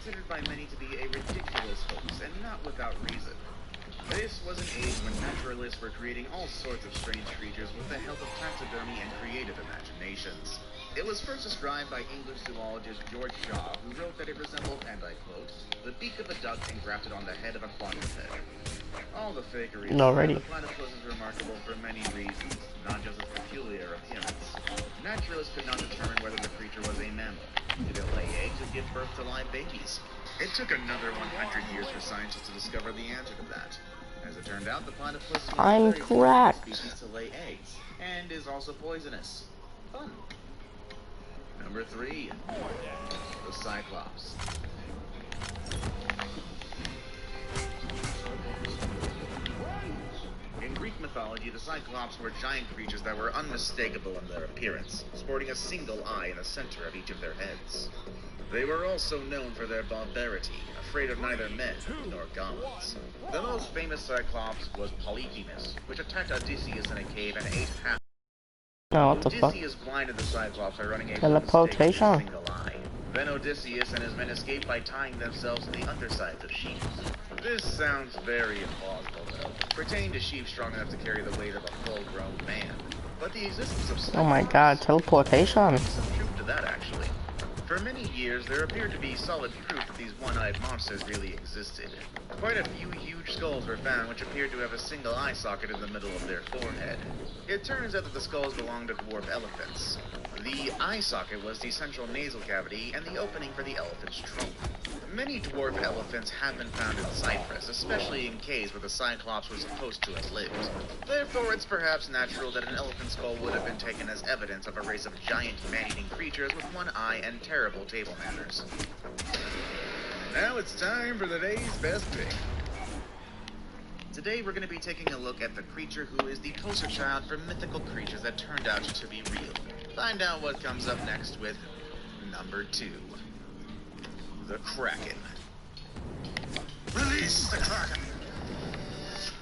considered by many to be a ridiculous hoax, and not without reason. This was an age when naturalists were creating all sorts of strange creatures with the help of taxidermy and creative imaginations. It was first described by English zoologist George Shaw, who wrote that it resembled, and I quote, the beak of a duck engrafted on the head of a quadruped. All the fakery aside, the platypus is remarkable for many reasons, not just its peculiar appearance. Naturalists could not determine whether the creature was a mammal. Did it lay eggs or give birth to live babies? It took another 100 years for scientists to discover the answer to that. As it turned out, the platypus is one of the very few species to lay eggs, and is also poisonous. Fun. Number 3, the Cyclops. In Greek mythology, the Cyclops were giant creatures that were unmistakable in their appearance, sporting a single eye in the center of each of their heads. They were also known for their barbarity, afraid of neither men nor gods. The most famous Cyclops was Polyphemus, which attacked Odysseus in a cave and ate half. No, what the fuck? Odysseus blinded the Cyclops by running a teleportation. Single eye. Then Odysseus and his men escaped by tying themselves to the undersides of sheep. This sounds very implausible, though, pertaining to sheep strong enough to carry the weight of a full-grown man. But the existence of Cyclops, oh my god, teleportation. some truth to that, actually. For many years, there appeared to be solid proof that these one-eyed monsters really existed. Quite a few huge skulls were found which appeared to have a single eye socket in the middle of their forehead. It turns out that the skulls belonged to dwarf elephants. The eye socket was the central nasal cavity and the opening for the elephant's trunk. Many dwarf elephants have been found in Cyprus, especially in caves where the Cyclops was supposed to have lived. Therefore, it's perhaps natural that an elephant skull would have been taken as evidence of a race of giant man-eating creatures with one eye and terrible table manners. Now it's time for the day's best pick. Today we're going to be taking a look at the creature who is the poster child for mythical creatures that turned out to be real. Find out what comes up next with number 2. The Kraken. Release the Kraken!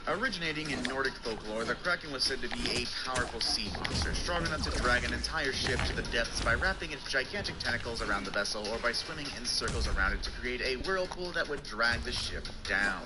Originating in Nordic folklore, the Kraken was said to be a powerful sea monster, strong enough to drag an entire ship to the depths by wrapping its gigantic tentacles around the vessel or by swimming in circles around it to create a whirlpool that would drag the ship down.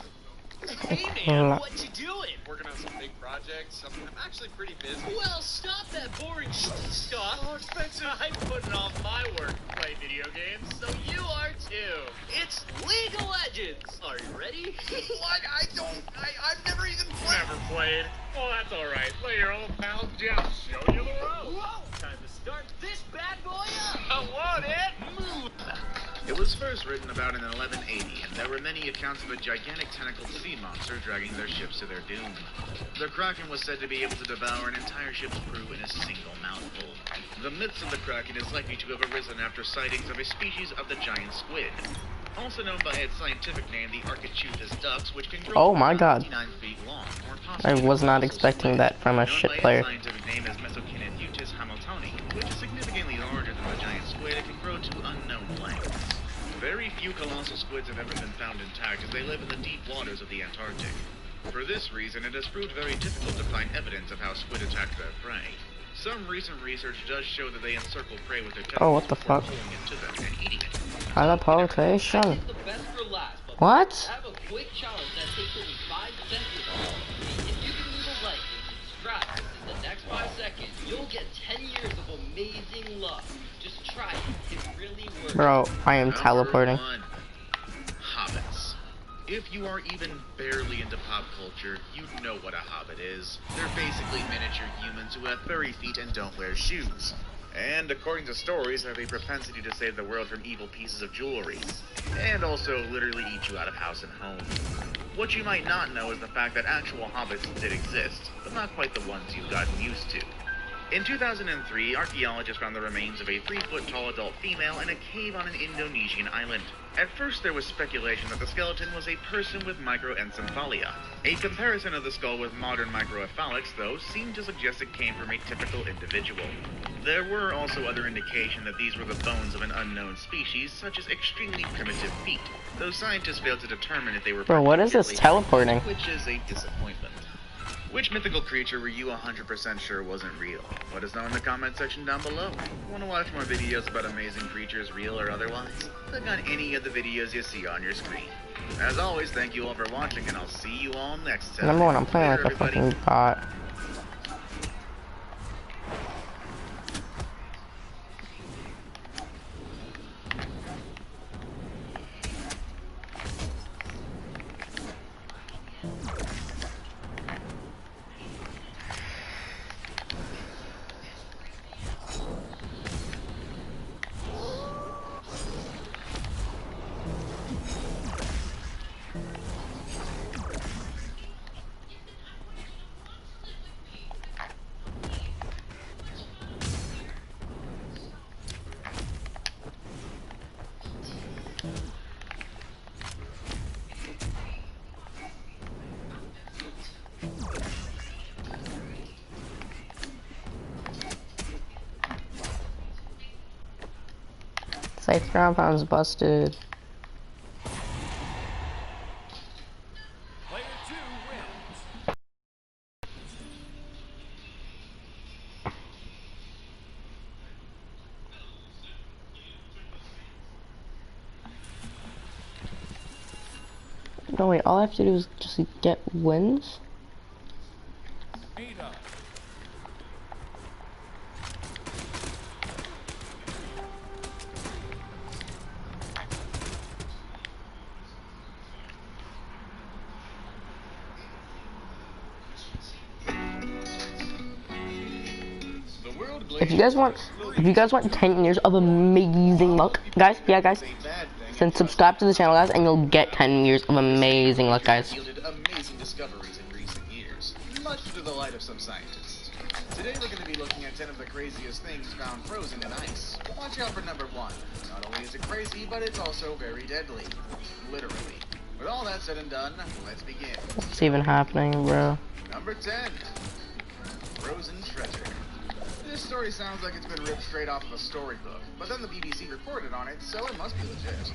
Hey man, what you doing? Working on some big projects. I'm actually pretty busy. Well, stop that boring stuff. Oh, Spencer, I'm putting off my work to play video games, so you are too. It's League of Legends. Are you ready? What? I've never even played. Never played? Well, that's alright. Let your old pal Jeff show you the ropes. Whoa! Time to start this bad boy up. I want it. Move. It was first written about in 1180, and there were many accounts of a gigantic tentacled sea monster dragging their ships to their doom. The Kraken was said to be able to devour an entire ship's crew in a single mouthful. The myths of the Kraken is likely to have arisen after sightings of a species of the giant squid, also known by its scientific name, the Archaeosaurus ducks, which can grow oh my god. 59 feet long, or I was not expecting that from a ship player. Known by its scientific name as Mesokinetutis hamiltoni, which is significantly larger than the giant squid. It can grow to unknown lengths. Very few colossal squids have ever been found intact, as they live in the deep waters of the Antarctic. For this reason, it has proved very difficult to find evidence of how squid attack their prey. Some recent research does show that they encircle prey with their tentacles oh, what the fuck? pulling it to them and eating it. Teleportation. What? I have a quick challenge that takes only 5 seconds. If you can move a leg with Scrat in the next 5 seconds, you'll get 10 years of amazing luck. Just try it. It really works. Bro, I am Number teleporting. 1. Hobbits. If you are even barely into pop culture, you know what a hobbit is. They're basically miniature humans who have furry feet and don't wear shoes. And according to stories, have a propensity to save the world from evil pieces of jewelry. And also literally eat you out of house and home. What you might not know is the fact that actual hobbits did exist, but not quite the ones you've gotten used to. In 2003, archaeologists found the remains of a 3-foot-tall adult female in a cave on an Indonesian island. At first, there was speculation that the skeleton was a person with microencephalia. A comparison of the skull with modern microcephalics, though, seemed to suggest it came from a typical individual. There were also other indications that these were the bones of an unknown species, such as extremely primitive feet, though scientists failed to determine if they were Bro, what is this teleporting? which is a disappointment. Which mythical creature were you 100% sure wasn't real? Let us know in the comment section down below. Want to watch more videos about amazing creatures, real or otherwise? Click on any of the videos you see on your screen. As always, thank you all for watching, and I'll see you all next time. Number one, I'm playing Later, like a everybody. fucking bot. Safe ground pound's busted. Player 2 wins. No wait, all I have to do is just get wins? EZenough. If you guys want 10 years of amazing luck, guys, guys, then subscribe to the channel, guys, and you'll get 10 years of amazing luck, guys. Yielded amazing discoveries in recent years, much to the light of some scientists. Today we're going to be looking at 10 of the craziest things found frozen in ice. Watch out for number 1. Not only is it crazy, but it's also very deadly. Literally. With all that said and done, let's begin. What's even happening, bro? Number 10. Frozen treasure. This story sounds like it's been ripped straight off of a storybook, but then the BBC reported on it, so it must be legit.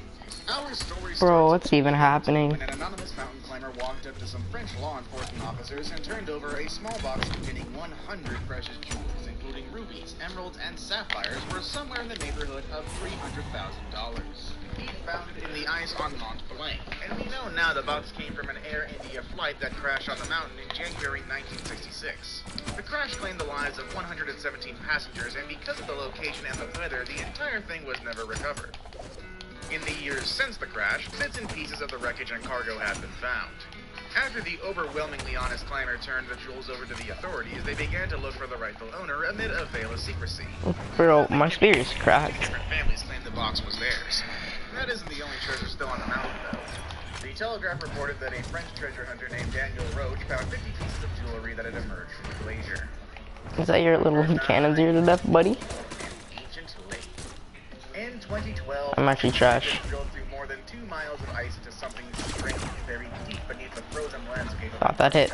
Our story Bro, starts what's even happening? when an anonymous mountain climber walked up to some French law enforcement officers and turned over a small box containing 100 precious jewels, including rubies, emeralds, and sapphires, worth somewhere in the neighborhood of $300,000. He found it in the ice on Mont Blanc, and we know now the box came from an Air India flight that crashed on the mountain in January 1966. The crash claimed the lives of 117 passengers, and because of the location and the weather, the entire thing was never recovered. In the years since the crash, bits and pieces of the wreckage and cargo have been found. After the overwhelmingly honest climber turned the jewels over to the authorities, they began to look for the rightful owner amid a veil of secrecy. Bro, my spear's cracked. Different families claimed the box was theirs. That isn't the only treasure still on the mountain, though. The Telegraph reported that a French treasure hunter named Daniel Roach found 50 pieces of jewelry that had emerged from the glacier. Is that your little cannons here to death, buddy? Ancient lake. In 2012, I'm actually trash. drilled through more than 2 miles of ice into something strange buried deep beneath the frozen landscape of Thought that hit.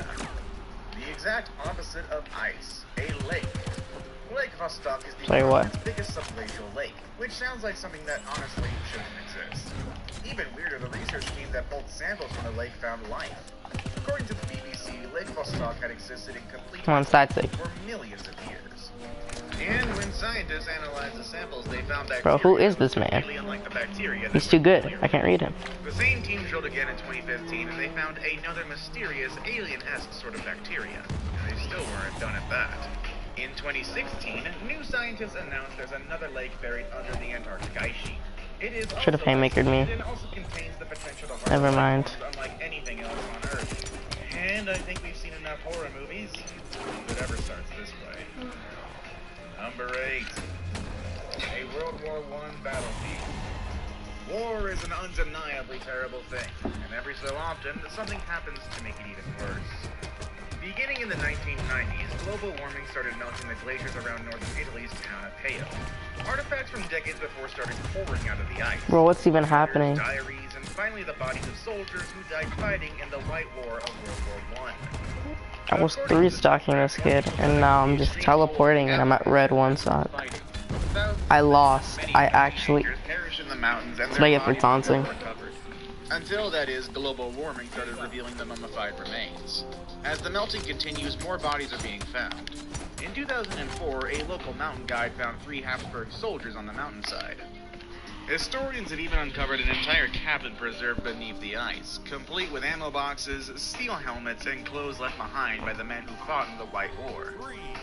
the exact opposite of ice, a lake. Lake Vostok is the Say what? continent's biggest subglacial lake, which sounds like something that honestly shouldn't exist. Even weirder, the research team that pulled samples from the lake found life. According to the BBC, Lake Vostok had existed in complete Come on, side sake. for millions of years. And when scientists analyzed the samples, they found bacteria Bro, who is this man? completely unlike the bacteria that He's too good. I can't read him. The same team drilled again in 2015, and they found another mysterious alien-esque sort of bacteria. And they still weren't done at that. In 2016, new scientists announced there's another lake buried under the Antarctic ice sheet. It is Should have haymakered me. and also contains the potential to Never mind. harm unlike anything else on Earth. And I think we've seen enough horror movies that ever starts this way. Number 8. A World War I battlefield. War is an undeniably terrible thing, and every so often, something happens to make it even worse. Beginning in the 1990s, global warming started melting the glaciers around northern Italy's town of Peio. Artifacts from decades before started pouring out of the ice. Bro, what's even happening? Diaries, and finally the bodies of soldiers who died fighting in the White War of World War I. I was 3-stocking this kid, and now I'm just teleporting and I'm at red 1 stock. I lost. I actually... Perished in the mountains, and That's what I their get for bodies were taunting. recovered. Until, that is, global warming started revealing the mummified remains. As the melting continues, more bodies are being found. In 2004, a local mountain guide found 3 Habsburg soldiers on the mountainside. Historians have even uncovered an entire cabinet preserved beneath the ice, complete with ammo boxes, steel helmets, and clothes left behind by the men who fought in the White War.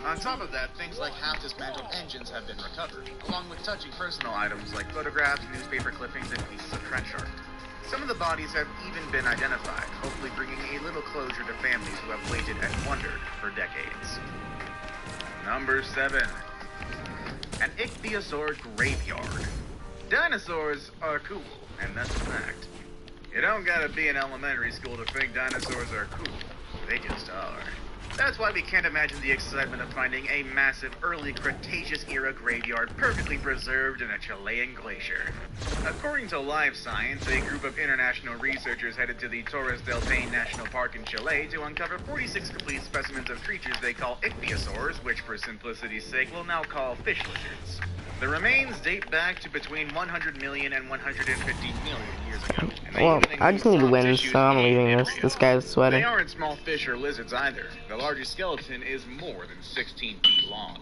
On top of that, things like half-dismantled engines have been recovered, along with touching personal items like photographs, newspaper clippings, and pieces of trench art. Some of the bodies have even been identified, hopefully bringing a little closure to families who have waited and wondered for decades. Number 7. An Ichthyosaur graveyard. Dinosaurs are cool, and that's a fact. You don't gotta be in elementary school to think dinosaurs are cool. They just are. That's why we can't imagine the excitement of finding a massive early Cretaceous-era graveyard perfectly preserved in a Chilean glacier. According to Live Science, a group of international researchers headed to the Torres del Paine National Park in Chile to uncover 46 complete specimens of creatures they call ichthyosaurs, which for simplicity's sake we'll now call fish lizards. The remains date back to between 100 million and 150 million years ago. Well, I just need to win, so I'm leaving this. This guy's sweating. They aren't small fish or lizards either. The largest skeleton is more than 16 feet long.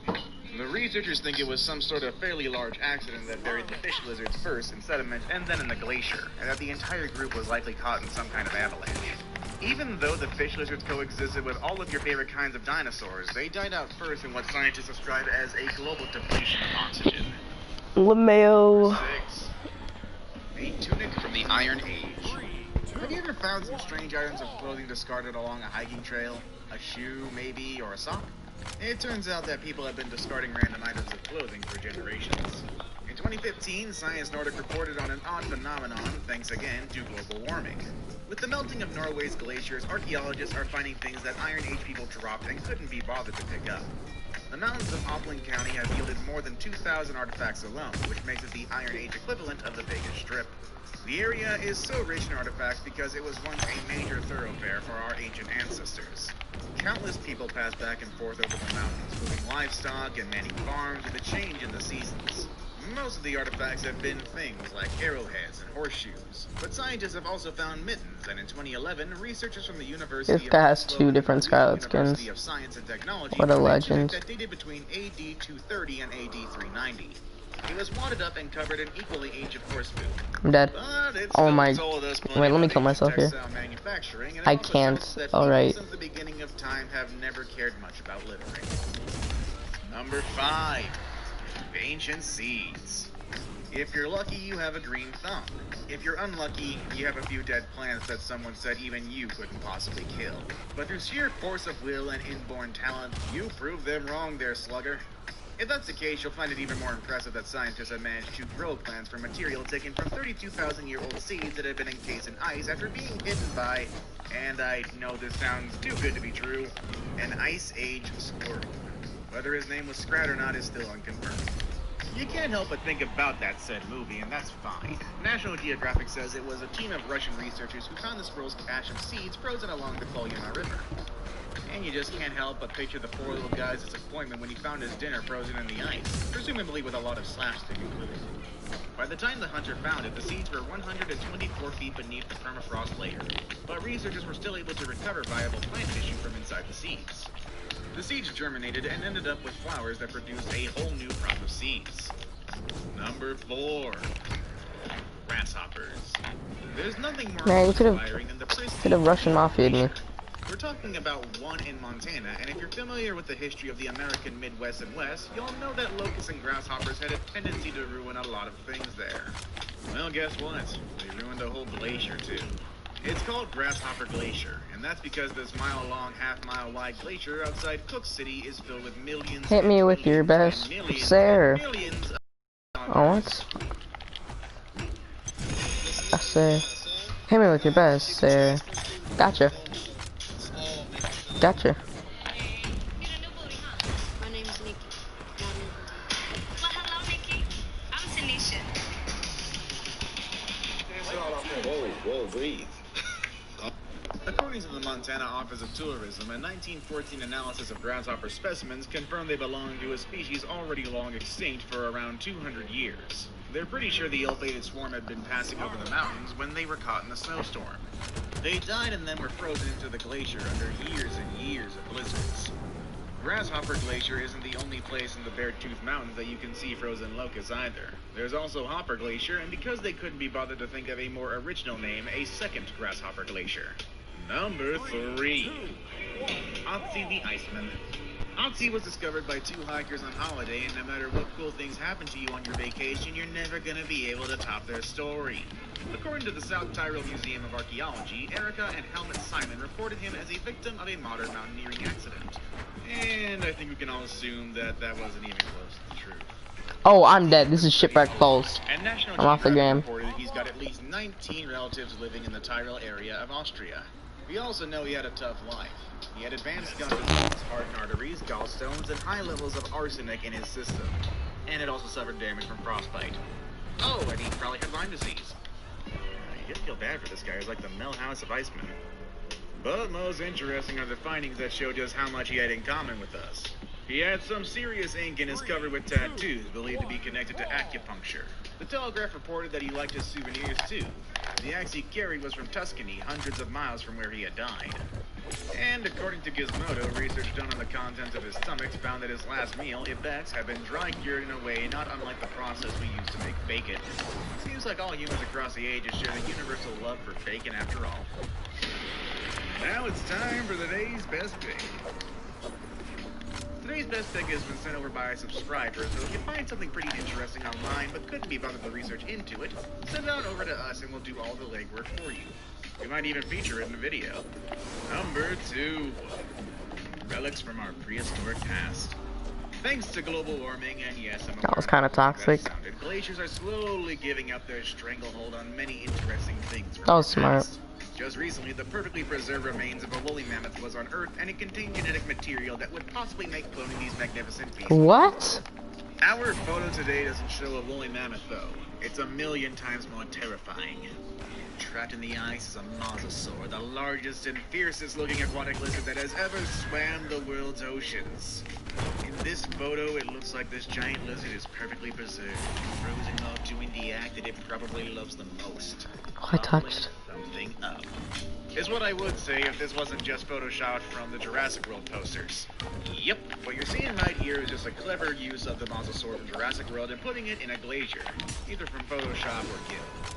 The researchers think it was some sort of fairly large accident that buried the fish lizards first in sediment and then in the glacier, and that the entire group was likely caught in some kind of avalanche. Even though the fish lizards coexisted with all of your favorite kinds of dinosaurs, they died out first in what scientists describe as a global depletion of oxygen. LeMayo. 6. A tunic from the Iron Age. Have you ever found some strange items of clothing discarded along a hiking trail? A shoe, maybe, or a sock? It turns out that people have been discarding random items of clothing for generations. In 2015, Science Nordic reported on an odd phenomenon, thanks again to global warming. With the melting of Norway's glaciers, archaeologists are finding things that Iron Age people dropped and couldn't be bothered to pick up. The mountains of Opland County have yielded more than 2,000 artifacts alone, which makes it the Iron Age equivalent of the Vegas Strip. The area is so rich in artifacts because it was once a major thoroughfare for our ancient ancestors. Countless people pass back and forth over the mountains, moving livestock and manning farms with a change in the seasons. Most of the artifacts have been things like arrowheads and horseshoes, but scientists have also found mittens, and in 2011, researchers from the University This guy has 2 different Scarlet skins. Of Science and Technology What a legend. that dated between AD 230 and AD 390. He was wadded up and covered in equally ancient horse food. I'm dead. Oh my. Wait, let me kill myself here. I can't. Alright. Since the beginning of time have never cared much about littering. Number 5. Ancient seeds. If you're lucky, you have a green thumb. If you're unlucky, you have a few dead plants that someone said even you couldn't possibly kill. But through sheer force of will and inborn talent, you proved them wrong there, slugger. If that's the case, you'll find it even more impressive that scientists have managed to grow plants from material taken from 32,000-year-old seeds that have been encased in ice after being hidden by, and I know this sounds too good to be true, an Ice Age squirrel. Whether his name was Scrat or not is still unconfirmed. You can't help but think about that said movie, and that's fine. National Geographic says it was a team of Russian researchers who found the squirrel's cache of seeds frozen along the Kolyana River. And you just can't help but picture the poor little guy's disappointment when he found his dinner frozen in the ice, presumably with a lot of slapstick included. By the time the hunter found it, the seeds were 124 feet beneath the permafrost layer, but researchers were still able to recover viable plant tissue from inside the seeds. The seeds germinated and ended up with flowers that produced a whole new crop of seeds. Number 4. Grasshoppers. There's nothing more Man, you inspiring than the could have Russian mafia'd me. We're talking about one in Montana, and if you're familiar with the history of the American Midwest and West, you'll know that locusts and grasshoppers had a tendency to ruin a lot of things there. Well, guess what? They ruined a whole glacier, too. It's called Grasshopper Glacier, and that's because this mile-long, half-mile-wide glacier outside Cook City is filled with millions. Hit me with your best, sir. Oh, what? I say, hit me with your best, sir. Gotcha. Gotcha. My name is Nikki. Well, hello, Nikki. I'm Tanisha. Whoa, breathe. According to the Montana Office of Tourism, a 1914 analysis of grasshopper specimens confirmed they belong to a species already long extinct for around 200 years. They're pretty sure the ill-fated swarm had been passing over the mountains when they were caught in a snowstorm. They died and then were frozen into the glacier under years and years of blizzards. Grasshopper Glacier isn't the only place in the Beartooth Mountains that you can see frozen locusts either. There's also Hopper Glacier, and because they couldn't be bothered to think of a more original name, a second Grasshopper Glacier. Number 3. Otzi the Iceman. Otzi was discovered by 2 hikers on holiday, and no matter what cool things happen to you on your vacation, you're never gonna be able to top their story. According to the South Tyrol Museum of Archaeology, Erica and Helmut Simon reported him as a victim of a modern mountaineering accident. And I think we can all assume that that wasn't even close to the truth. Oh, I'm dead. This is Shipwreck Falls. And National I'm off the game. reported that he's got at least 19 relatives living in the Tyrol area of Austria. We also know he had a tough life. He had advanced gun disease, hardened arteries, gallstones, and high levels of arsenic in his system. And it also suffered damage from frostbite. Oh, and he probably had Lyme disease. You just feel bad for this guy. He's like the Millhouse of Iceman. But most interesting are the findings that show just how much he had in common with us. He had some serious ink and is covered with tattoos believed to be connected to acupuncture. The Telegraph reported that he liked his souvenirs too. The axe he carried was from Tuscany, hundreds of miles from where he had died. And according to Gizmodo, research done on the contents of his stomach found that his last meal, Ibex, had been dry cured in a way not unlike the process we use to make bacon. Seems like all humans across the ages share the universal love for bacon after all. Now it's time for today's best pick. Today's best pick has been sent over by a subscriber, so if you find something pretty interesting online but couldn't be bothered to research into it, send it on over to us and we'll do all the legwork for you. We might even feature it in a video. Number 2. Relics from our prehistoric past. Thanks to global warming and yes, that was kind of toxic. Glaciers are slowly giving up their stranglehold on many interesting things. That was smart. Just recently, the perfectly preserved remains of a woolly mammoth was unearthed, and it contained genetic material that would possibly make cloning these magnificent beasts. What? Our photo today doesn't show a woolly mammoth, though. It's a million times more terrifying. Trapped in the ice is a mosasaur, the largest and fiercest looking aquatic lizard that has ever swam the world's oceans. In this photo, it looks like this giant lizard is perfectly preserved, frozen up doing the act that it probably loves the most. Oh, I touched something up. Is what I would say if this wasn't just photoshopped from the Jurassic World posters. Yep, what you're seeing right here is just a clever use of the mosasaur from Jurassic World and putting it in a glacier, either from Photoshop or GIF.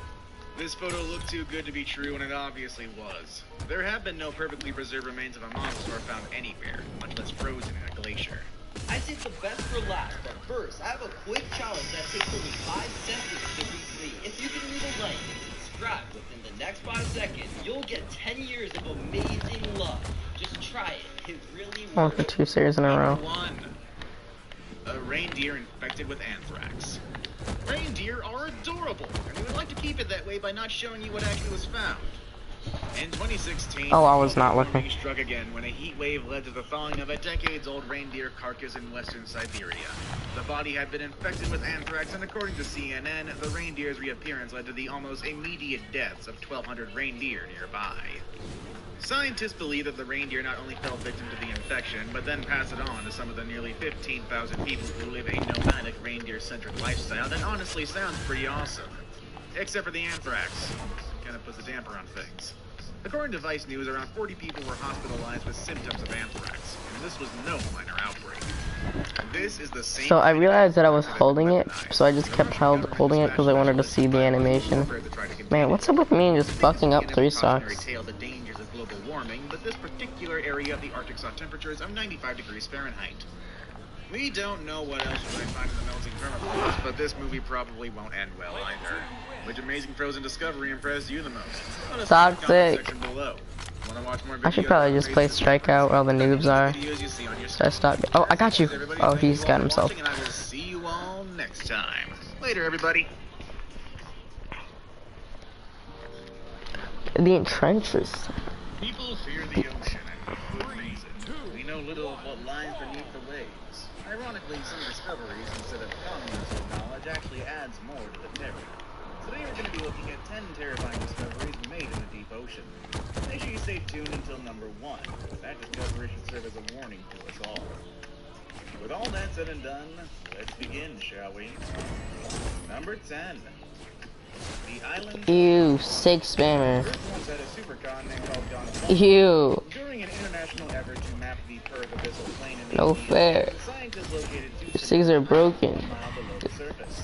This photo looked too good to be true, and it obviously was. There have been no perfectly preserved remains of a mosasaur found anywhere, much less frozen in a glacier. I saved the best for last, but first, I have a quick challenge that takes only 5 seconds to complete. If you can leave a like and subscribe within the next 5 seconds, you'll get 10 years of amazing luck. Just try it. It really works. One for 2 series in a row. 1. A reindeer infected with anthrax. Reindeer are adorable, and we would like to keep it that way by not showing you what actually was found. In 2016, oh, I was not looking. Struck again when a heat wave led to the thawing of a decades-old reindeer carcass in western Siberia. The body had been infected with anthrax, and according to CNN, the reindeer's reappearance led to the almost immediate deaths of 1,200 reindeer nearby. Scientists believe that the reindeer not only fell victim to the infection, but then passed it on to some of the nearly 15,000 people who live a nomadic reindeer-centric lifestyle that honestly sounds pretty awesome. Except for the anthrax. Kind of puts a damper on things. According to Vice News, around 40 people were hospitalized with symptoms of anthrax, and this was no minor outbreak. This is the same. So I realized that I was holding it, so I just kept holding it because I wanted to see the animation. Man, what's up with me and just fucking up 3 socks? Global warming, but this particular area of the Arctic saw temperatures of 95 degrees Fahrenheit. We don't know what else we might find in the melting permafrost, but this movie probably won't end well either. Which amazing frozen discovery impressed you the most? Toxic. I should probably just play Strikeout where all the noobs are. Should I stop? Oh, I got you. Oh, he's got himself. And I will see you all next time. Later, everybody. The entrenches. People fear the ocean and for good reason. We know little of what lies beneath the waves. Ironically, some discoveries, instead of commonsense knowledge, actually adds more to the terror. Today we're going to be looking at 10 terrifying discoveries made in the deep ocean. Make sure you stay tuned until number 1. That discovery should serve as a warning to us all. With all that said and done, let's begin, shall we? Number 10. The island. Ew, 6 spammer. Earth once had a supercontinent called Gondwana. Ew. During an international effort to map the Perth abyssal plain in the No Indian fair. Ocean, scientists located two Your 6 are broken. a mile below the surface.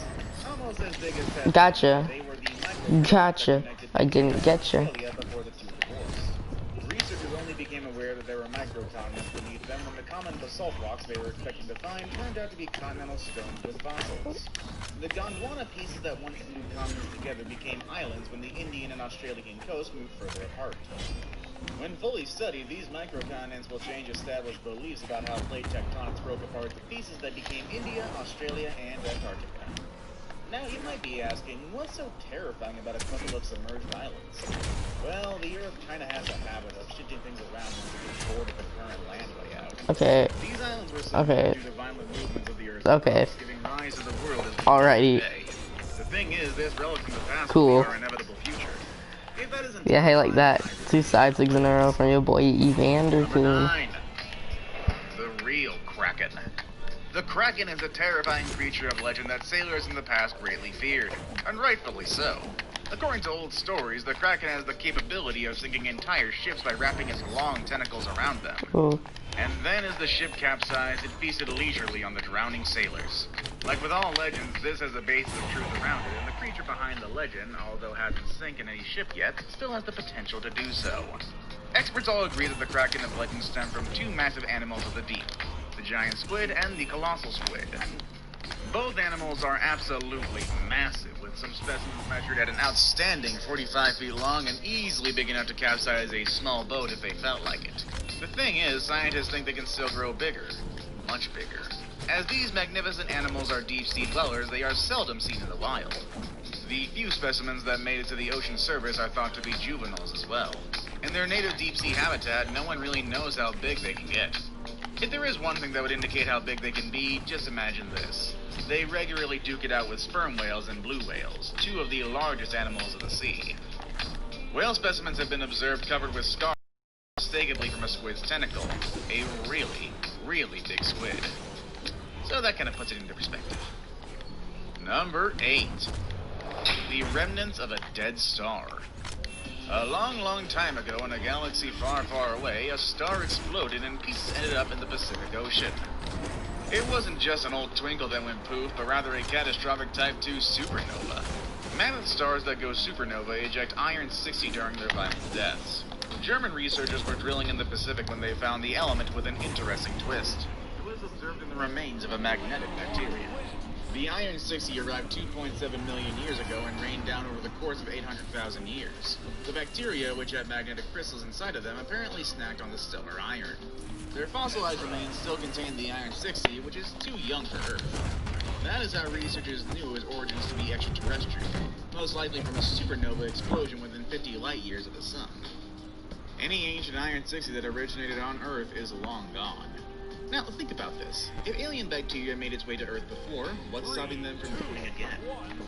Almost as big as Pest. Gotcha. They were the micro Gotcha. I didn't get you. Australia before the two divorced. Researchers only became aware that there were microcontinents beneath them when the common basalt rocks they were expecting to find turned out to be continental stones with fossils. The Gondwana pieces that once glued continents together became islands when the Indian and Australian coasts moved further apart. When fully studied, these microcontinents will change established beliefs about how plate tectonics broke apart the pieces that became India, Australia, and Antarctica. Now, you might be asking, what's so terrifying about a couple of submerged islands? Well, the Earth kind of has a habit of shifting things around once it gets bored of the current land layout. Okay. These islands were submerged due to violent movements of the Earth, giving rise to the world as we know it today. The thing is, this relic from the past will be our inevitable future. If that isn't Yeah, hey, like that. 2 side 6 in a row from your boy Evander Number 9. The real Kraken. The Kraken is a terrifying creature of legend that sailors in the past greatly feared, and rightfully so. According to old stories, the Kraken has the capability of sinking entire ships by wrapping its long tentacles around them. Cool. And then as the ship capsized, it feasted leisurely on the drowning sailors. Like with all legends, this has a basis of truth around it, and the creature behind the legend, although hasn't sunk in any ship yet, still has the potential to do so. Experts all agree that the Kraken of legend stem from 2 massive animals of the deep, the giant squid and the colossal squid. Both animals are absolutely massive, with some specimens measured at an outstanding 45 feet long and easily big enough to capsize a small boat if they felt like it. The thing is, scientists think they can still grow bigger, much bigger. As these magnificent animals are deep-sea dwellers, they are seldom seen in the wild. The few specimens that made it to the ocean surface are thought to be juveniles as well. In their native deep-sea habitat, no one really knows how big they can get. If there is one thing that would indicate how big they can be, just imagine this. They regularly duke it out with sperm whales and blue whales, 2 of the largest animals of the sea. Whale specimens have been observed covered with scars unmistakably from a squid's tentacle, a really, really big squid. So that kind of puts it into perspective. Number 8. The remnants of a dead star. A long, long time ago in a galaxy far, far away, a star exploded and pieces ended up in the Pacific Ocean. It wasn't just an old twinkle that went poof, but rather a catastrophic Type 2 supernova. Mammoth stars that go supernova eject iron-60 during their violent deaths. German researchers were drilling in the Pacific when they found the element with an interesting twist. It was observed in the remains of a magnetic bacteria. The iron-60 arrived 2.7 million years ago and rained down over the course of 800,000 years. The bacteria, which had magnetic crystals inside of them, apparently snacked on the stellar iron. Their fossilized remains still contain the iron-60, which is too young for Earth. That is how researchers knew its origins to be extraterrestrial, most likely from a supernova explosion within 50 light-years of the Sun. Any ancient iron-60 that originated on Earth is long gone. Now, think about this. If alien bacteria made its way to Earth before, what's stopping them from doing it again?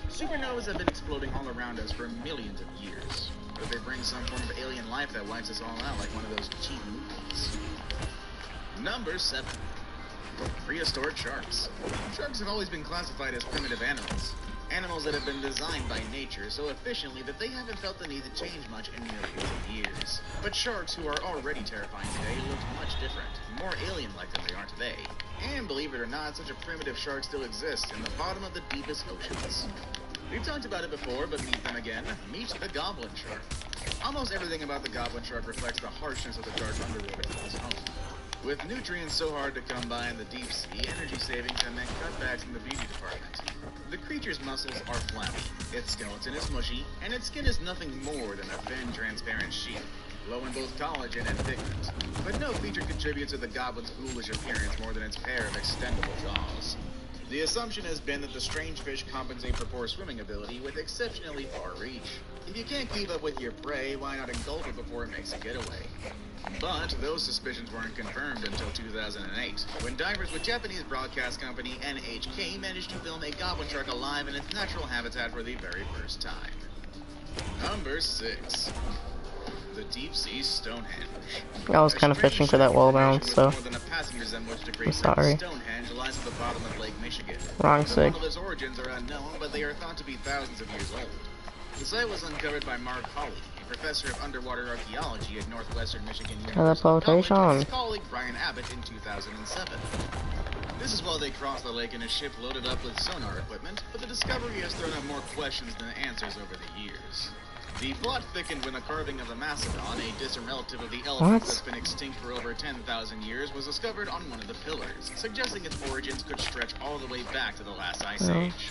Supernovas have been exploding all around us for millions of years. But they bring some form of alien life that wipes us all out like one of those cheap movies. Number 7. Prehistoric sharks. Sharks have always been classified as primitive animals. Animals that have been designed by nature so efficiently that they haven't felt the need to change much in millions of years. But sharks, who are already terrifying today, look much different, more alien-like than they are today. And believe it or not, such a primitive shark still exists in the bottom of the deepest oceans. We've talked about it before, but meet them again. Meet the goblin shark. Almost everything about the goblin shark reflects the harshness of the dark underworld it calls home. With nutrients so hard to come by in the deep sea, energy savings have meant cutbacks in the beauty department. The creature's muscles are flabby, its skeleton is mushy, and its skin is nothing more than a thin, transparent sheet, low in both collagen and pigment. But no feature contributes to the goblin's ghoulish appearance more than its pair of extendable jaws. The assumption has been that the strange fish compensate for poor swimming ability with exceptionally far reach. If you can't keep up with your prey, why not engulf it before it makes a getaway? But those suspicions weren't confirmed until 2008, when divers with Japanese broadcast company NHK managed to film a goblin shark alive in its natural habitat for the very first time. Number 6. The deep sea Stonehenge. I was kind of fishing for that wall bounce, so I'm sorry. Stonehenge lies at the bottom of Lake Michigan. Wrong The sig. monolith's origins are unknown, but they are thought to be thousands of years old. The site was uncovered by Mark Hawley, a professor of underwater archaeology at Northwestern Michigan University College, and his colleague Brian Abbott in 2007. This is while they crossed the lake in a ship loaded up with sonar equipment, but the discovery has thrown up more questions than answers over the years. The plot thickened when a carving of the mastodon, a distant relative of the elephant that's been extinct for over 10,000 years, was discovered on one of the pillars, suggesting its origins could stretch all the way back to the last ice age.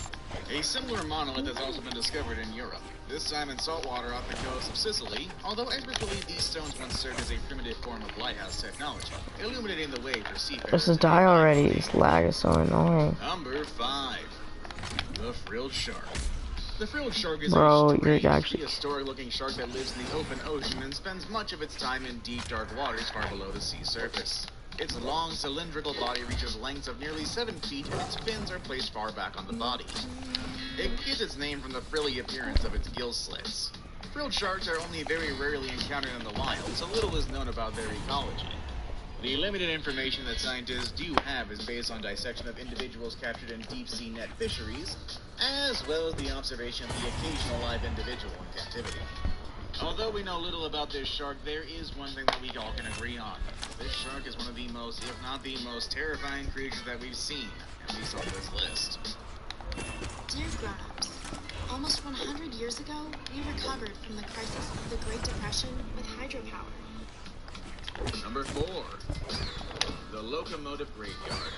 A similar monolith has also been discovered in Europe, this time in saltwater off the coast of Sicily, although experts believe these stones once served as a primitive form of lighthouse technology, illuminating the way for seafarers. This is die already. This lag is so annoying. Number 5. The frilled shark. The frilled shark is Bro, a strange, actually prehistoric-looking shark that lives in the open ocean and spends much of its time in deep, dark waters far below the sea surface. Its long, cylindrical body reaches lengths of nearly 7 feet, and its fins are placed far back on the body. It gets its name from the frilly appearance of its gill slits. Frilled sharks are only very rarely encountered in the wild, so little is known about their ecology. The limited information that scientists do have is based on dissection of individuals captured in deep-sea net fisheries, as well as the observation of the occasional live individual in captivity. Although we know little about this shark, there is one thing that we all can agree on. This shark is one of the most, if not the most terrifying creatures that we've seen, at least on this list. Dear grown-ups, almost 100 years ago, we recovered from the crisis of the Great Depression with hydropower. Number 4. The Locomotive Graveyard.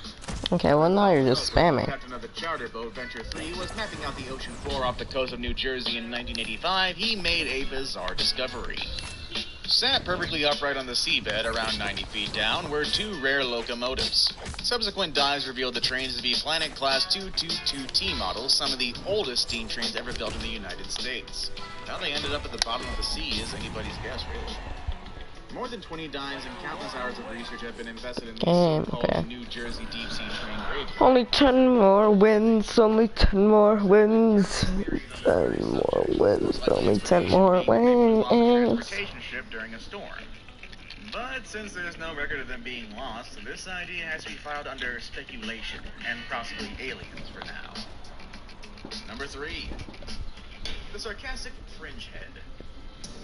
Okay, well now you're just spamming. The captain of the charter boat Venture 3 was mapping out the ocean floor off the coast of New Jersey in 1985. He made a bizarre discovery. Sat perfectly upright on the seabed, around 90 feet down, were 2 rare locomotives. Subsequent dives revealed the trains to be Planet Class 222T models, some of the oldest steam trains ever built in the United States. How they ended up at the bottom of the sea is anybody's guess, really. More than 20 dives and countless hours of research have been invested in the so-called New Jersey deep sea train graveyard. Only 10 more wins, only 10 more wins. 10 more wins, only 10 more wins. Transportation ship during a storm. But since there's no record of them being lost, this idea has to be filed under speculation and possibly aliens for now. Number 3. The sarcastic fringe head.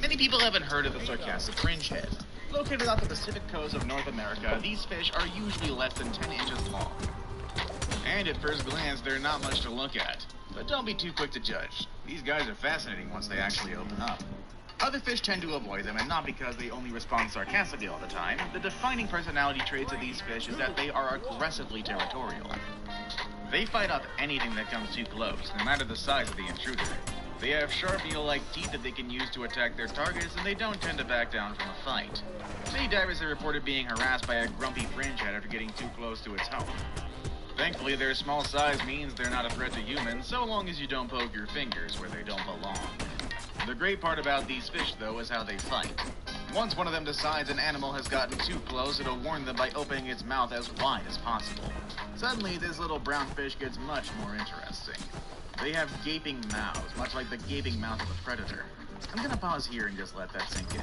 Many people haven't heard of the sarcastic fringe head. Located off the Pacific coast of North America, these fish are usually less than 10 inches long. And at first glance, they're not much to look at. But don't be too quick to judge. These guys are fascinating once they actually open up. Other fish tend to avoid them, and not because they only respond sarcastically all the time. The defining personality traits of these fish is that they are aggressively territorial. They fight off anything that comes too close, no matter the size of the intruder. They have sharp needle-like teeth that they can use to attack their targets, and they don't tend to back down from a fight. Many divers have reported being harassed by a grumpy fringehead after getting too close to its home. Thankfully, their small size means they're not a threat to humans, so long as you don't poke your fingers where they don't belong. The great part about these fish, though, is how they fight. Once one of them decides an animal has gotten too close, it'll warn them by opening its mouth as wide as possible. Suddenly, this little brown fish gets much more interesting. They have gaping mouths, much like the gaping mouth of a predator. I'm gonna pause here and just let that sink in.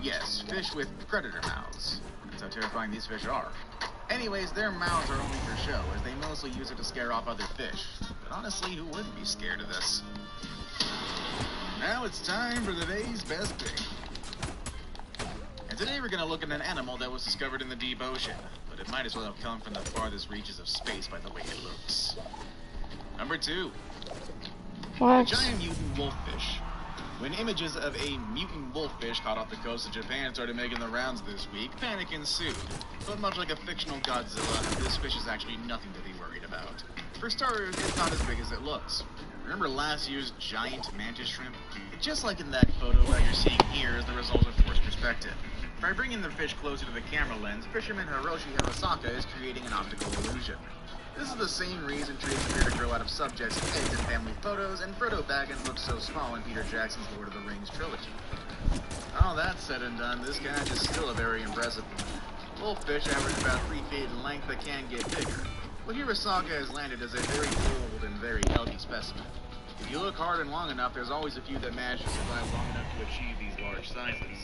Yes, fish with predator mouths. That's how terrifying these fish are. Anyways, their mouths are only for show, as they mostly use it to scare off other fish. But honestly, who wouldn't be scared of this? Now it's time for today's best pick. And today we're gonna look at an animal that was discovered in the deep ocean, but it might as well have come from the farthest reaches of space by the way it looks. Number 2. What? The giant mutant wolffish. When images of a mutant wolffish caught off the coast of Japan started making the rounds this week, panic ensued. But much like a fictional Godzilla, this fish is actually nothing to be worried about. For starters, it's not as big as it looks. Remember last year's giant mantis shrimp? Just like in that photo that you're seeing here is the result of forced perspective. By bringing the fish closer to the camera lens, fisherman Hiroshi Hirosaka is creating an optical illusion. This is the same reason trees appear to grow out of subjects' heads in family photos, and Frodo Baggins looks so small in Peter Jackson's Lord of the Rings trilogy. All that said and done, this catch is still a very impressive one. Wolffish average about 3 feet in length but can get bigger. What Hirosaka has landed is a very old and very healthy specimen. If you look hard and long enough, there's always a few that manage to survive long enough to achieve these large sizes.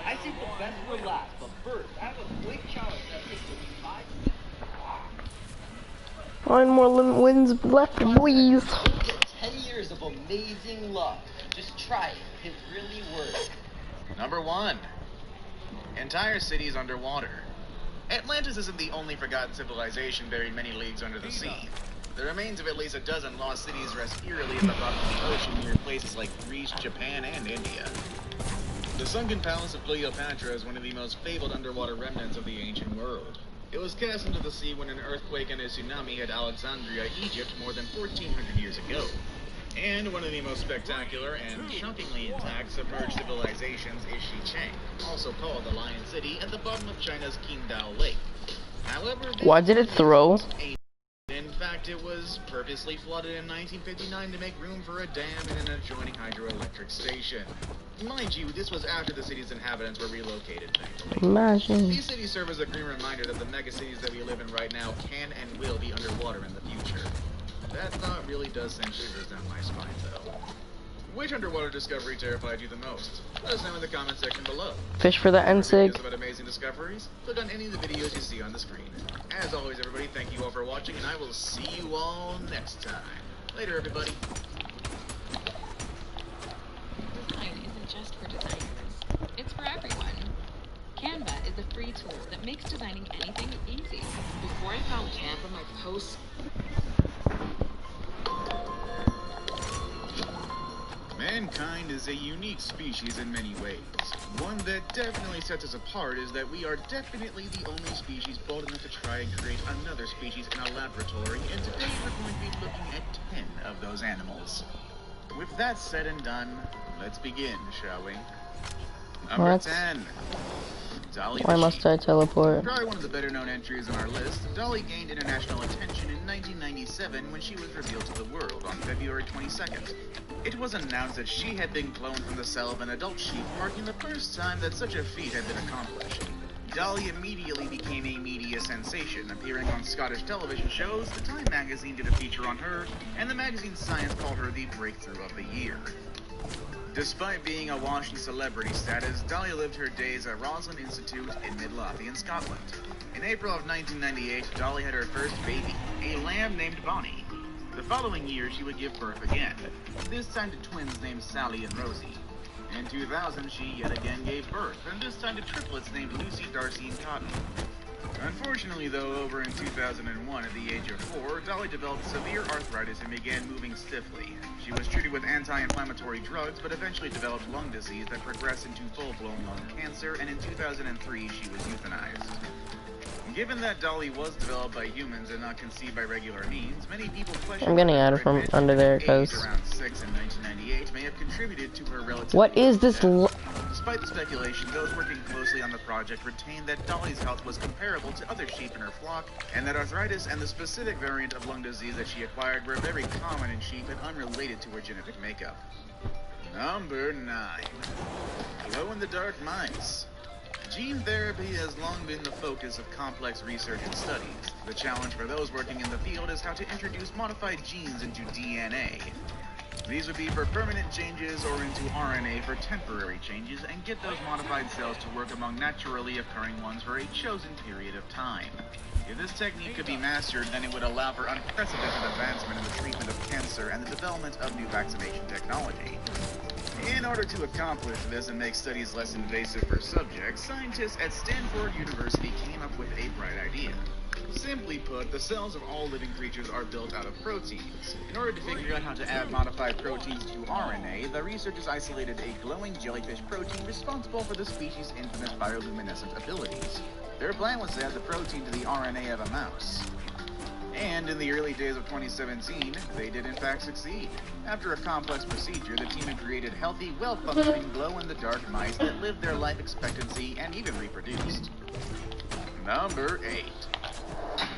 I saved the best for last, but first, I have a quick challenge that takes only 5 seconds. 9 more wins left, boys. You'll get 10 years of amazing luck. Just try it. It really works. Number 1. Entire cities underwater. Atlantis isn't the only forgotten civilization buried many leagues under the sea. The remains of at least a dozen lost cities rest eerily at the bottom of the ocean near places like Greece, Japan, and India. The sunken palace of Cleopatra is one of the most fabled underwater remnants of the ancient world. It was cast into the sea when an earthquake and a tsunami hit Alexandria, Egypt, more than 1,400 years ago. And one of the most spectacular and shockingly intact submerged civilizations is Xicheng, also called the Lion City, at the bottom of China's Qingdao Lake. However, Why did it throw? In fact, it was purposely flooded in 1959 to make room for a dam and an adjoining hydroelectric station. Mind you, this was after the city's inhabitants were relocated, thankfully. Imagine. These cities serve as a green reminder that the megacities that we live in right now can and will be underwater in the future. That thought really does send shivers down my spine, though. Which underwater discovery terrified you the most? Let us know in the comment section below. Fish for the NSIG. Videos about amazing discoveries? Click on any of the videos you see on the screen. As always, everybody, thank you all for watching, and I will see you all next time. Later, everybody. Design isn't just for designers. It's for everyone. Canva is a free tool that makes designing anything easy. Before I found Canva, my posts... Mankind is a unique species in many ways. One that definitely sets us apart is that we are definitely the only species bold enough to try and create another species in a laboratory, and today we're going to be looking at 10 of those animals. With that said and done, let's begin, shall we? Number What? 10. Dolly Why the must sheep. I teleport? Probably one of the better known entries on our list, Dolly gained international attention in 1997 when she was revealed to the world on February 22nd. It was announced that she had been cloned from the cell of an adult sheep, marking the first time that such a feat had been accomplished. Dolly immediately became a media sensation, appearing on Scottish television shows. The Time magazine did a feature on her, and the magazine Science called her the breakthrough of the year. Despite being awash in celebrity status, Dolly lived her days at Roslin Institute in Midlothian, Scotland. In April of 1998, Dolly had her first baby, a lamb named Bonnie. The following year, she would give birth again, this time to twins named Sally and Rosie. In 2000, she yet again gave birth, and this time to triplets named Lucy, Darcy, and Cotton. Unfortunately, though, over in 2001, at the age of 4, Dolly developed severe arthritis and began moving stiffly. She was treated with anti-inflammatory drugs, but eventually developed lung disease that progressed into full-blown lung cancer, and in 2003, she was euthanized. Given that Dolly was developed by humans and not conceived by regular means, many people question I'm getting out of from under there, cause around 6 in 1998 may have contributed to her relatively what is this? Despite the speculation, those working closely on the project retained that Dolly's health was comparable to other sheep in her flock, and that arthritis and the specific variant of lung disease that she acquired were very common in sheep and unrelated to her genetic makeup. Number 9. Glow-in-the-dark mice. Gene therapy has long been the focus of complex research and studies. The challenge for those working in the field is how to introduce modified genes into DNA. These would be for permanent changes or into RNA for temporary changes, and get those modified cells to work among naturally occurring ones for a chosen period of time. If this technique could be mastered, then it would allow for unprecedented advancement in the treatment of cancer and the development of new vaccination technology. In order to accomplish this and make studies less invasive for subjects, scientists at Stanford University came up with a bright idea. Simply put, the cells of all living creatures are built out of proteins. In order to figure out how to add modified proteins to RNA, the researchers isolated a glowing jellyfish protein responsible for the species' infamous bioluminescent abilities. Their plan was to add the protein to the RNA of a mouse. And in the early days of 2017, they did in fact succeed. After a complex procedure, the team had created healthy, well-functioning glow-in-the-dark mice that lived their life expectancy and even reproduced. Number 8.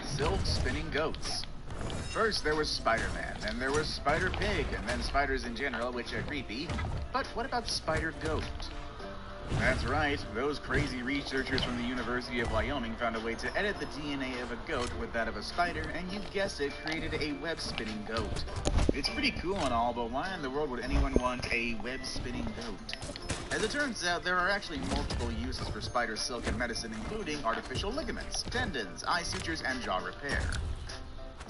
Silk-spinning goats. First there was Spider-Man, then there was Spider-Pig, and then spiders in general, which are creepy. But what about Spider-Goat? That's right, those crazy researchers from the University of Wyoming found a way to edit the DNA of a goat with that of a spider, and you guessed it, created a web-spinning goat. It's pretty cool and all, but why in the world would anyone want a web-spinning goat? As it turns out, there are actually multiple uses for spider silk in medicine, including artificial ligaments, tendons, eye sutures, and jaw repair.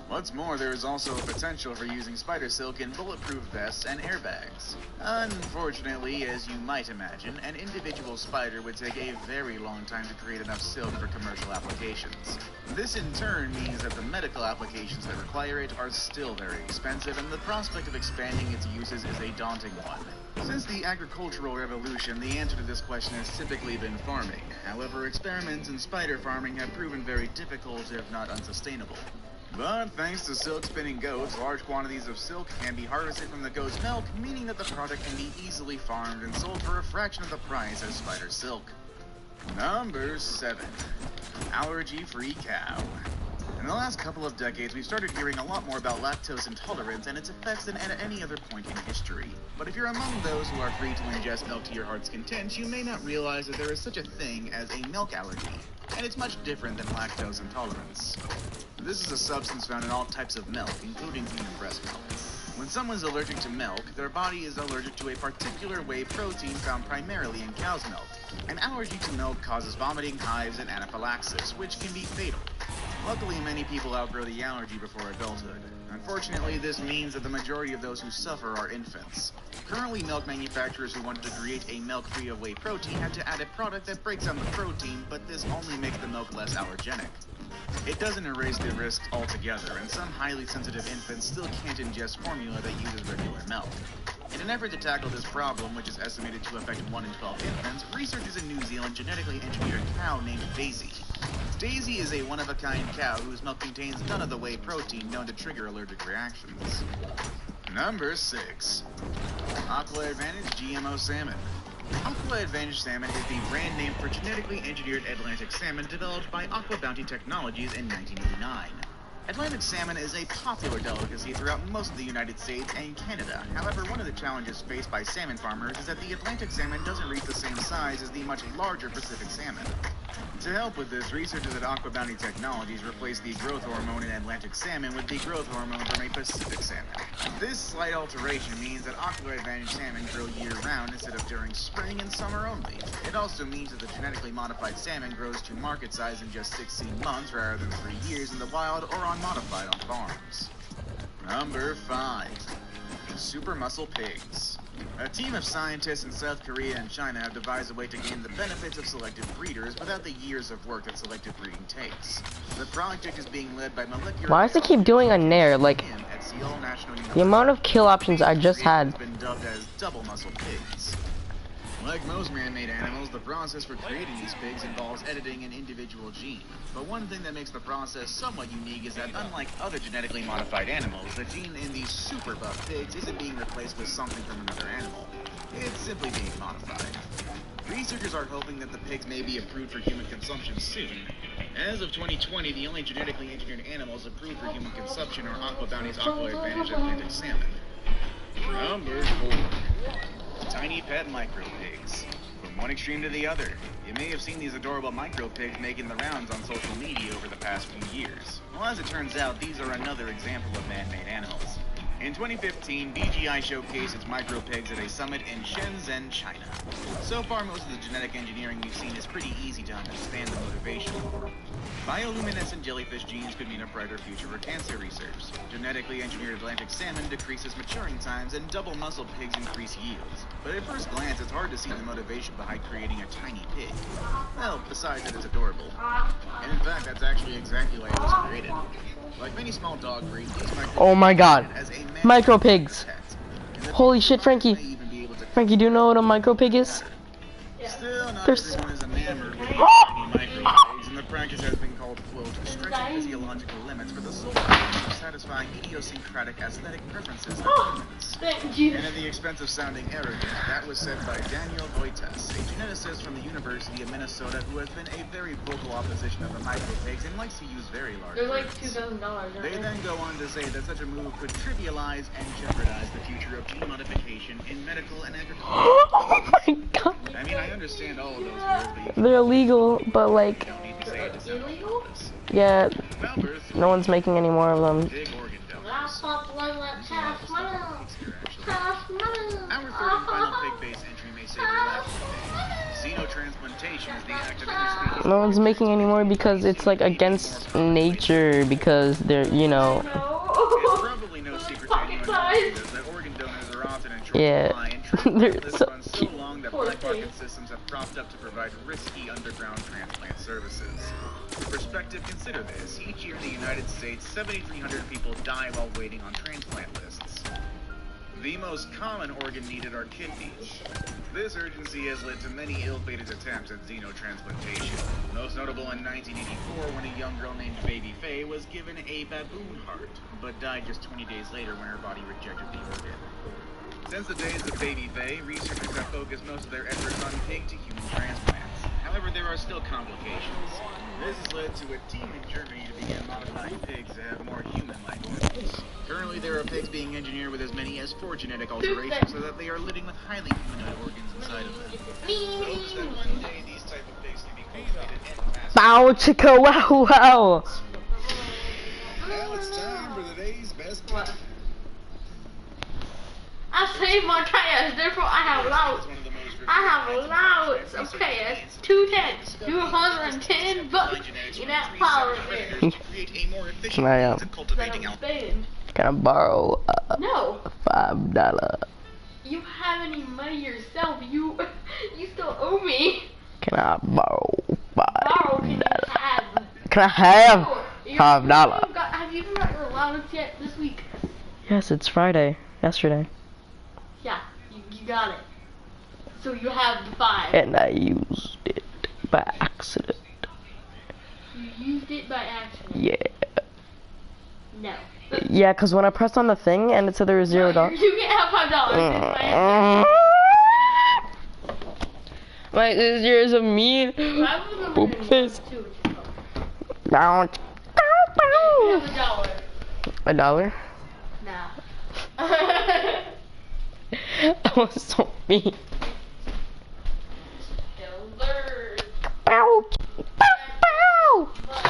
What's more, there is also a potential for using spider silk in bulletproof vests and airbags. Unfortunately, as you might imagine, an individual spider would take a very long time to create enough silk for commercial applications. This in turn means that the medical applications that require it are still very expensive, and the prospect of expanding its uses is a daunting one. Since the agricultural revolution, the answer to this question has typically been farming. However, experiments in spider farming have proven very difficult, if not unsustainable. But thanks to silk spinning goats, large quantities of silk can be harvested from the goat's milk, meaning that the product can be easily farmed and sold for a fraction of the price as spider silk. Number 7. Allergy-free cow. In the last couple of decades, we've started hearing a lot more about lactose intolerance and its effects than at any other point in history. But if you're among those who are free to ingest milk to your heart's content, you may not realize that there is such a thing as a milk allergy, and it's much different than lactose intolerance. This is a substance found in all types of milk, including human breast milk. When someone's allergic to milk, their body is allergic to a particular whey protein found primarily in cow's milk. An allergy to milk causes vomiting, hives, and anaphylaxis, which can be fatal. Luckily, many people outgrow the allergy before adulthood. Unfortunately, this means that the majority of those who suffer are infants. Currently, milk manufacturers who wanted to create a milk free of whey protein had to add a product that breaks down the protein, but this only makes the milk less allergenic. It doesn't erase the risk altogether, and some highly sensitive infants still can't ingest formula that uses regular milk. In an effort to tackle this problem, which is estimated to affect 1 in 12 infants, researchers in New Zealand genetically engineered a cow named Daisy. Daisy is a one-of-a-kind cow whose milk contains none of the whey protein known to trigger allergic reactions. Number 6. Aqua Advantage GMO Salmon. Aqua Advantage Salmon is the brand name for genetically engineered Atlantic salmon developed by Aqua Bounty Technologies in 1989. Atlantic salmon is a popular delicacy throughout most of the United States and Canada. However, one of the challenges faced by salmon farmers is that the Atlantic salmon doesn't reach the same size as the much larger Pacific salmon. To help with this, researchers at Aqua Bounty Technologies replaced the growth hormone in Atlantic salmon with the growth hormone from a Pacific salmon. This slight alteration means that Aqua Advantage salmon grow year-round instead of during spring and summer only. It also means that the genetically modified salmon grows to market size in just 16 months rather than 3 years in the wild or unmodified on farms. Number 5. Super muscle pigs. A team of scientists in South Korea and China have devised a way to gain the benefits of selective breeders without the years of work that selective breeding takes. The project is being led by molecular... Why does it keep doing a nair? Like, the amount of kill options I just had. Has been dubbed as double muscle pigs. Like most man-made animals, the process for creating these pigs involves editing an individual gene. But one thing that makes the process somewhat unique is that unlike other genetically modified animals, the gene in these super buff pigs isn't being replaced with something from another animal. It's simply being modified. Researchers are hoping that the pigs may be approved for human consumption soon. As of 2020, the only genetically engineered animals approved for human consumption are Aqua Bounty's Aqua Advantage Atlantic salmon. Number 4. Tiny pet micro pigs. From one extreme to the other, you may have seen these adorable micro pigs making the rounds on social media over the past few years. Well, as it turns out, these are another example of man-made animals. In 2015, BGI showcased its micro pigs at a summit in Shenzhen, China. So far, most of the genetic engineering we've seen is pretty easy to understand the motivation for. Bioluminescent jellyfish genes could mean a brighter future for cancer research. Genetically engineered Atlantic salmon decreases maturing times, and double muscle pigs increase yields. But at first glance, it's hard to see the motivation behind creating a tiny pig. Well, besides that it's adorable. And in fact, that's actually exactly why it was created. Like many small dog breeds, these oh my god. Micro pigs. Holy shit, Frankie. Frankie, do you know what a micro pig is? Still, not everyone is enamored with micro pigs, and the practice has been called, quote, stretching physiological limits for the sole purpose of satisfying idiosyncratic aesthetic preferences of humans. And at the expense of sounding arrogant, that was said by Daniel Voitas, a geneticist from the University of Minnesota who has been a very vocal opposition of the micro pigs and likes to use very large They're like breeds. $2,000. They then go on to say that such a move could trivialize and jeopardize the future of gene modification in medical and agriculture. Oh my god. I mean, I understand all of those words, but you They're illegal, but like, don't need to say it to sound ridiculous. yeah, Malbirth, no one's making any more of them. big organ donors. Our third and final pig-based entry may say relax today. Xenotransplantation is the act of interspecies. No one's making any more because it's like against nature, because they're, you know. It's probably no secret to anyone knowledge that organ donors are often in short Yeah. supply, and transplant They're lists so run so long that black market systems have propped up to provide risky underground transplant services. For perspective, consider this. Each year in the United States, 7,300 people die while waiting on transplant lists. The most common organ needed are kidneys. This urgency has led to many ill-fated attempts at xenotransplantation. Most notable in 1984 when a young girl named Baby Faye was given a baboon heart, but died just 20 days later when her body rejected the organ. Since the days of Baby Faye, researchers have focused most of their efforts on pig-to-human transplants. However, there are still complications. This has led to a team in Germany to begin modifying pigs to have more human-like organs. Currently, there are pigs being engineered with as many as 4 genetic alterations so that they are living with highly humanoid organs inside of them. Hopes that one day these type of pigs can be cultivated en masse. Bow chicka wow wow. Now it's time for the day's best pig. I saved my tires, therefore I have loads. I have loads of tires. 210s, 210 bucks. You know, power there. Can I can I borrow No. $5? You have any money yourself? You still owe me. Can I borrow Borrow, can you $5? have? Can I have You're- $5? Have you even got your allowance yet this week? Yes, it's Friday. Yesterday. Yeah, you got it. So you have the 5. And I used it by accident. You used it by accident. Yeah. No. Yeah, because when I pressed on the thing and it said there was $0. You can't have $5 by accident. Like, this year's a mean poop face. Have $1. $1? Nah. That was so mean. $1. Bow. Bow. Bow.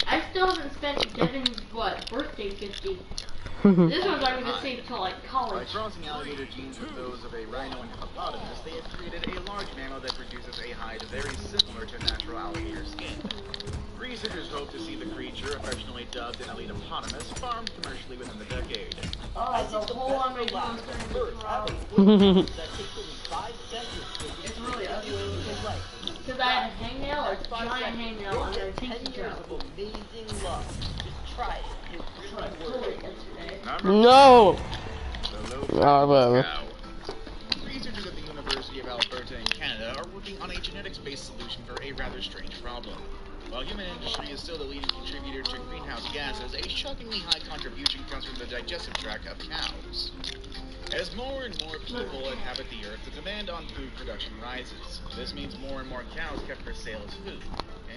I still haven't spent Devin's, birthday 50. This one's I'm gonna save till like By college. crossing alligator genes with those of a rhino and hippopotamus, they have created a large mammal that produces a hide very similar to natural alligator skin. Researchers hope to see the creature, affectionately dubbed an elitopotamus, farmed commercially within the decade. Oh, that's a whole lot of It's really ugly. Because I had a hangnail, or a giant hangnail, and a pinky toe. Amazing luck. Just try it. No. Whatever. Researchers at the University of Alberta in Canada are working on a genetics-based solution for a rather strange problem. While human industry is still the leading contributor to greenhouse gases, a shockingly high contribution comes from the digestive tract of cows. As more and more people inhabit the earth, the demand on food production rises. This means more and more cows kept for sale as food.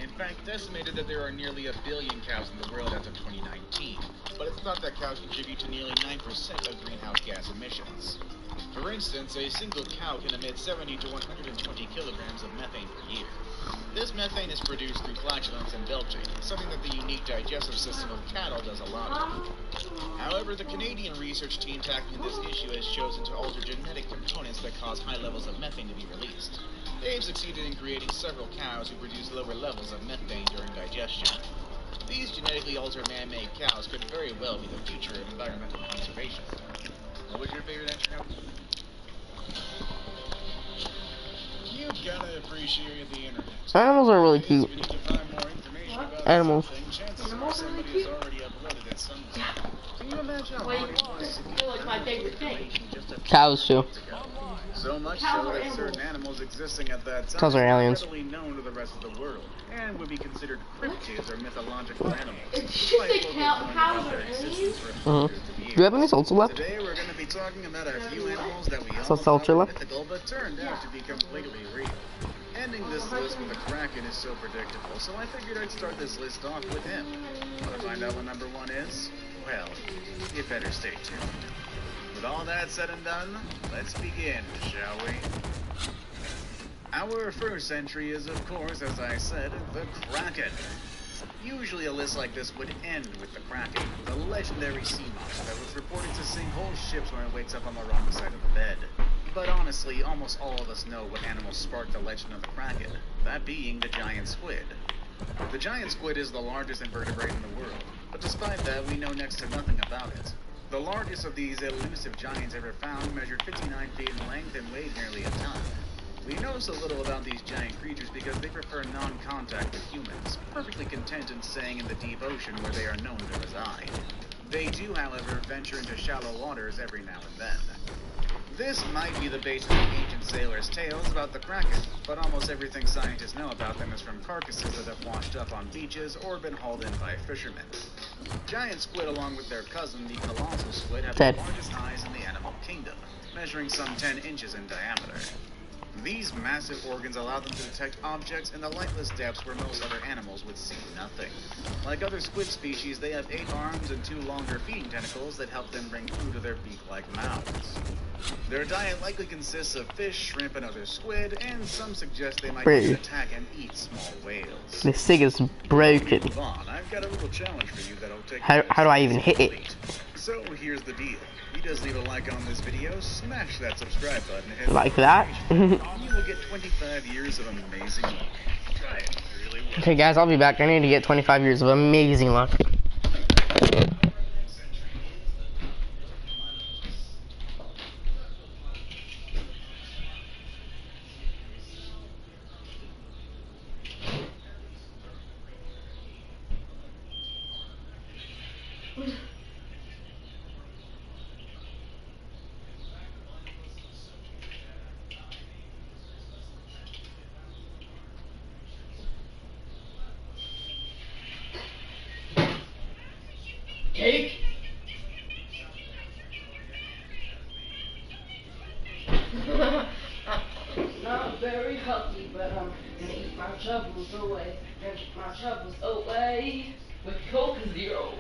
In fact, it's estimated that there are nearly 1 billion cows in the world as of 2019. But it's thought that cows contribute to nearly 9% of greenhouse gas emissions. For instance, a single cow can emit 70 to 120 kilograms of methane per year. This methane is produced through flatulence and belching, something that the unique digestive system of cattle does a lot of. However, the Canadian research team tackling this issue has chosen to alter genetic components that cause high levels of methane to be released. They've succeeded in creating several cows who produce lower levels of methane during digestion. These genetically altered man-made cows could very well be the future of environmental conservation. What was your favorite entry? You gotta appreciate the internet. Animals are really cute. If you need to find more information about Animals. something, chances are somebody has already uploaded it somewhere. Can you imagine how hard it was to They're like my favorite thing. just a few Cows too. months ago? So much so that certain animals existing at that time Cows are aliens. were readily known to the rest of the world and would be considered cryptids or mythological animals. Did you say cows are aliens? Do you have any salsa left? Today we're talking about a few animals that we all So, thought Ultra were Luck? mythical, but turned out to be completely real. Ending this list with a Kraken is so predictable, so I figured I'd start this list off with him. Want to find out what number 1 is? Well, you better stay tuned. With all that said and done, let's begin, shall we? Our first entry is, of course, as I said, the Kraken. Usually a list like this would end with the Kraken, the legendary sea monster that was reported to sink whole ships when it wakes up on the wrong side of the bed. But honestly, almost all of us know what animal sparked the legend of the Kraken, that being the giant squid. The giant squid is the largest invertebrate in the world, but despite that, we know next to nothing about it. The largest of these elusive giants ever found measured 59 feet in length and weighed nearly a ton. We know so little about these giant creatures because they prefer non-contact with humans, perfectly content in staying in the deep ocean where they are known to reside. They do, however, venture into shallow waters every now and then. This might be the basis of ancient sailors' tales about the Kraken, but almost everything scientists know about them is from carcasses that have washed up on beaches or been hauled in by fishermen. Giant squid, along with their cousin, the colossal squid, have the largest eyes in the animal kingdom, measuring some 10 inches in diameter. These massive organs allow them to detect objects in the lightless depths where most other animals would see nothing. Like other squid species, they have 8 arms and 2 longer feeding tentacles that help them bring food to their beak-like mouths. Their diet likely consists of fish, shrimp, and other squid, and some suggest they might even attack and eat small whales. This thing is broken. I've got a little challenge for you that'll take How do I even hit it? So here's the deal. If you just leave a like on this video, smash that subscribe button, and hit like that. You will get 25 years of amazing luck. Try it. Really will. Okay, guys, I'll be back. I need to get 25 years of amazing luck. Cake? Not very healthy, but I'm gonna eat my troubles away. Gonna eat my troubles away with Coke Zero.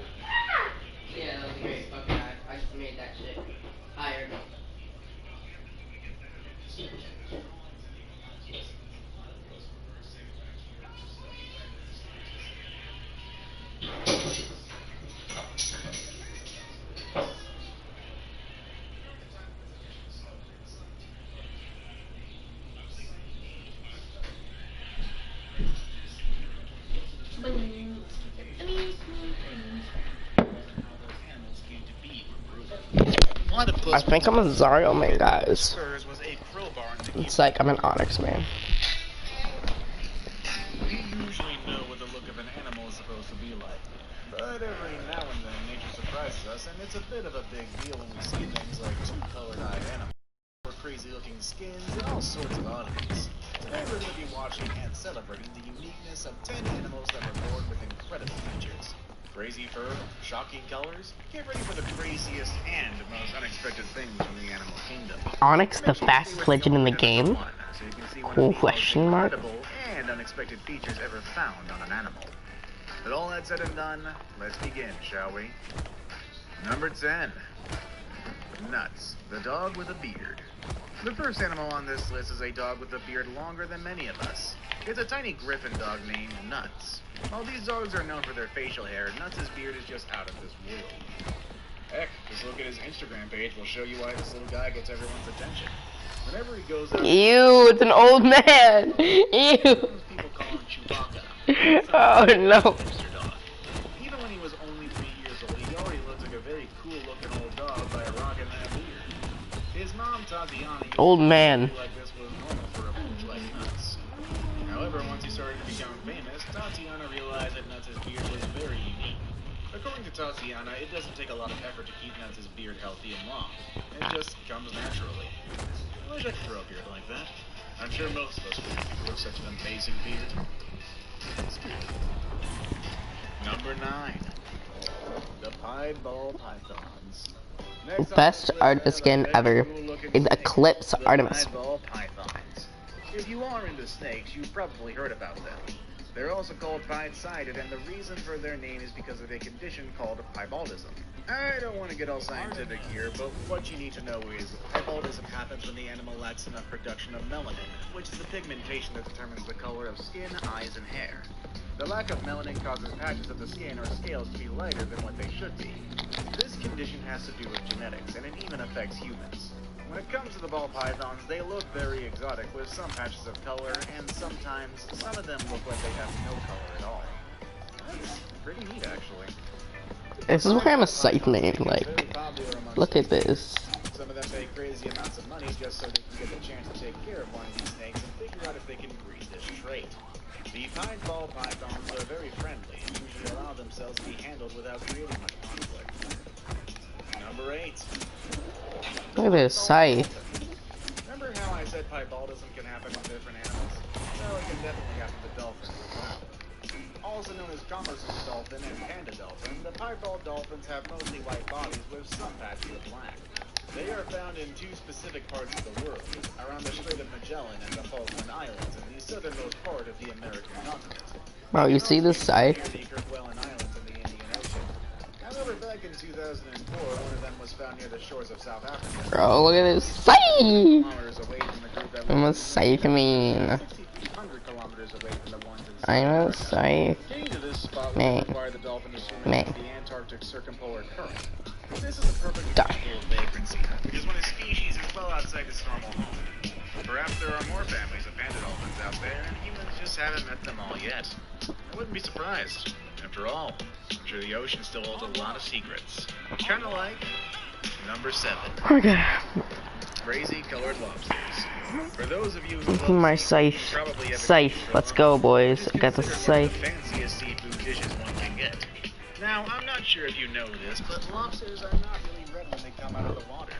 Yeah, that was great. Okay, I just made that shit higher. I think I'm a Zario man, guys. It's like I'm an Onyx man. We usually know what the look of an animal is supposed to be like, but every now and then nature surprises us, and it's a bit of a big deal when we see things like 2 colored-eyed animals, or crazy-looking skins, and all sorts of oddities. Today we're going to be watching and celebrating the uniqueness of 10 animals that were born with incredible features. Crazy fur, shocking colors. Get ready for the craziest and most unexpected things from the animal kingdom. Onyx, the fastest legend in the game? Question mark? And unexpected features ever found on an animal. With all that said and done, let's begin, shall we? Number 10. Nuts, the dog with a beard. The first animal on this list is a dog with a beard longer than many of us. It's a tiny griffin dog named Nuts. While these dogs are known for their facial hair, Nuts' beard is just out of this world. Heck, just look at his Instagram page will show you why this little guy gets everyone's attention. Whenever he goes out... Ew, it's an old man! Ew! People call him Chewbacca. Oh no. Even when he was only 3 years old, he already looked like a very cool-looking old dog by rocking that beard. His mom, Tatiana, old man. like this was normal for a pooch like Nuts. However, once he started to become famous, Tatiana realized that Nuts' beard was very unique. According to Tatiana, it doesn't take a lot of effort to keep Nuts' beard healthy and long. It just comes naturally. I wish I could grow a beard like that. I'm sure most of us would if we grew such an amazing beard. Number 9. The piebald pythons. Best Artemis skin ever is Eclipse Artemis. Ball pythons. If you are into snakes, you've probably heard about them. They're also called pied-sided, and the reason for their name is because of a condition called piebaldism. I don't want to get all scientific here, but what you need to know is piebaldism happens when the animal lacks enough production of melanin, which is the pigmentation that determines the color of skin, eyes, and hair. The lack of melanin causes patches of the skin or scales to be lighter than what they should be. This condition has to do with genetics, and it even affects humans. When it comes to the ball pythons, they look very exotic with some patches of color, and sometimes some of them look like they have no color at all. That's pretty neat, actually. This is why I'm a scythe name, like, look at this. Some of them pay crazy amounts of money just so they can get the chance to take care of one of these snakes and figure out if they can breed this trait. The pied ball pythons are very friendly and usually allow themselves to be handled without creating much conflict. Number 8. Look at this scythe. Remember how I said piebaldism can happen with different animals? Well, it can definitely happen to dolphins as well. Also known as Chalmers's dolphin and panda dolphin, the piebald dolphins have mostly white bodies with some patches of black. They are found in 2 specific parts of the world, around the Strait of Magellan and the Falkland Islands in the southernmost part of the American continent. Bro, you see this scythe? The Kerguelen Islands in the Indian Ocean. However, back in 2004, one of them was found near the shores of South Africa. Bro, look at this scythe! Kilometers away from the group that I'm a scythe, man. 6,300 kilometers away from the ones in I'm a scythe. Getting to this spot Man. would require the dolphin to swim Man. into the Antarctic circumpolar current. This is a perfect example of vagrancy, because when a species is well outside its normal home. Perhaps there are more families of panda dolphins out there, and humans just haven't met them all yet. I wouldn't be surprised. After all, I'm sure the ocean still holds a lot of secrets. Kinda like number 7. Okay. Crazy colored lobsters. For those of you who love My seafood, scythe. you probably have Scythe. Let's go, boys. I got the Consider one of scythe. the fanciest seafood dishes one can get. Now, I'm not sure if you know this, but lobsters are not really red when they come out of the water.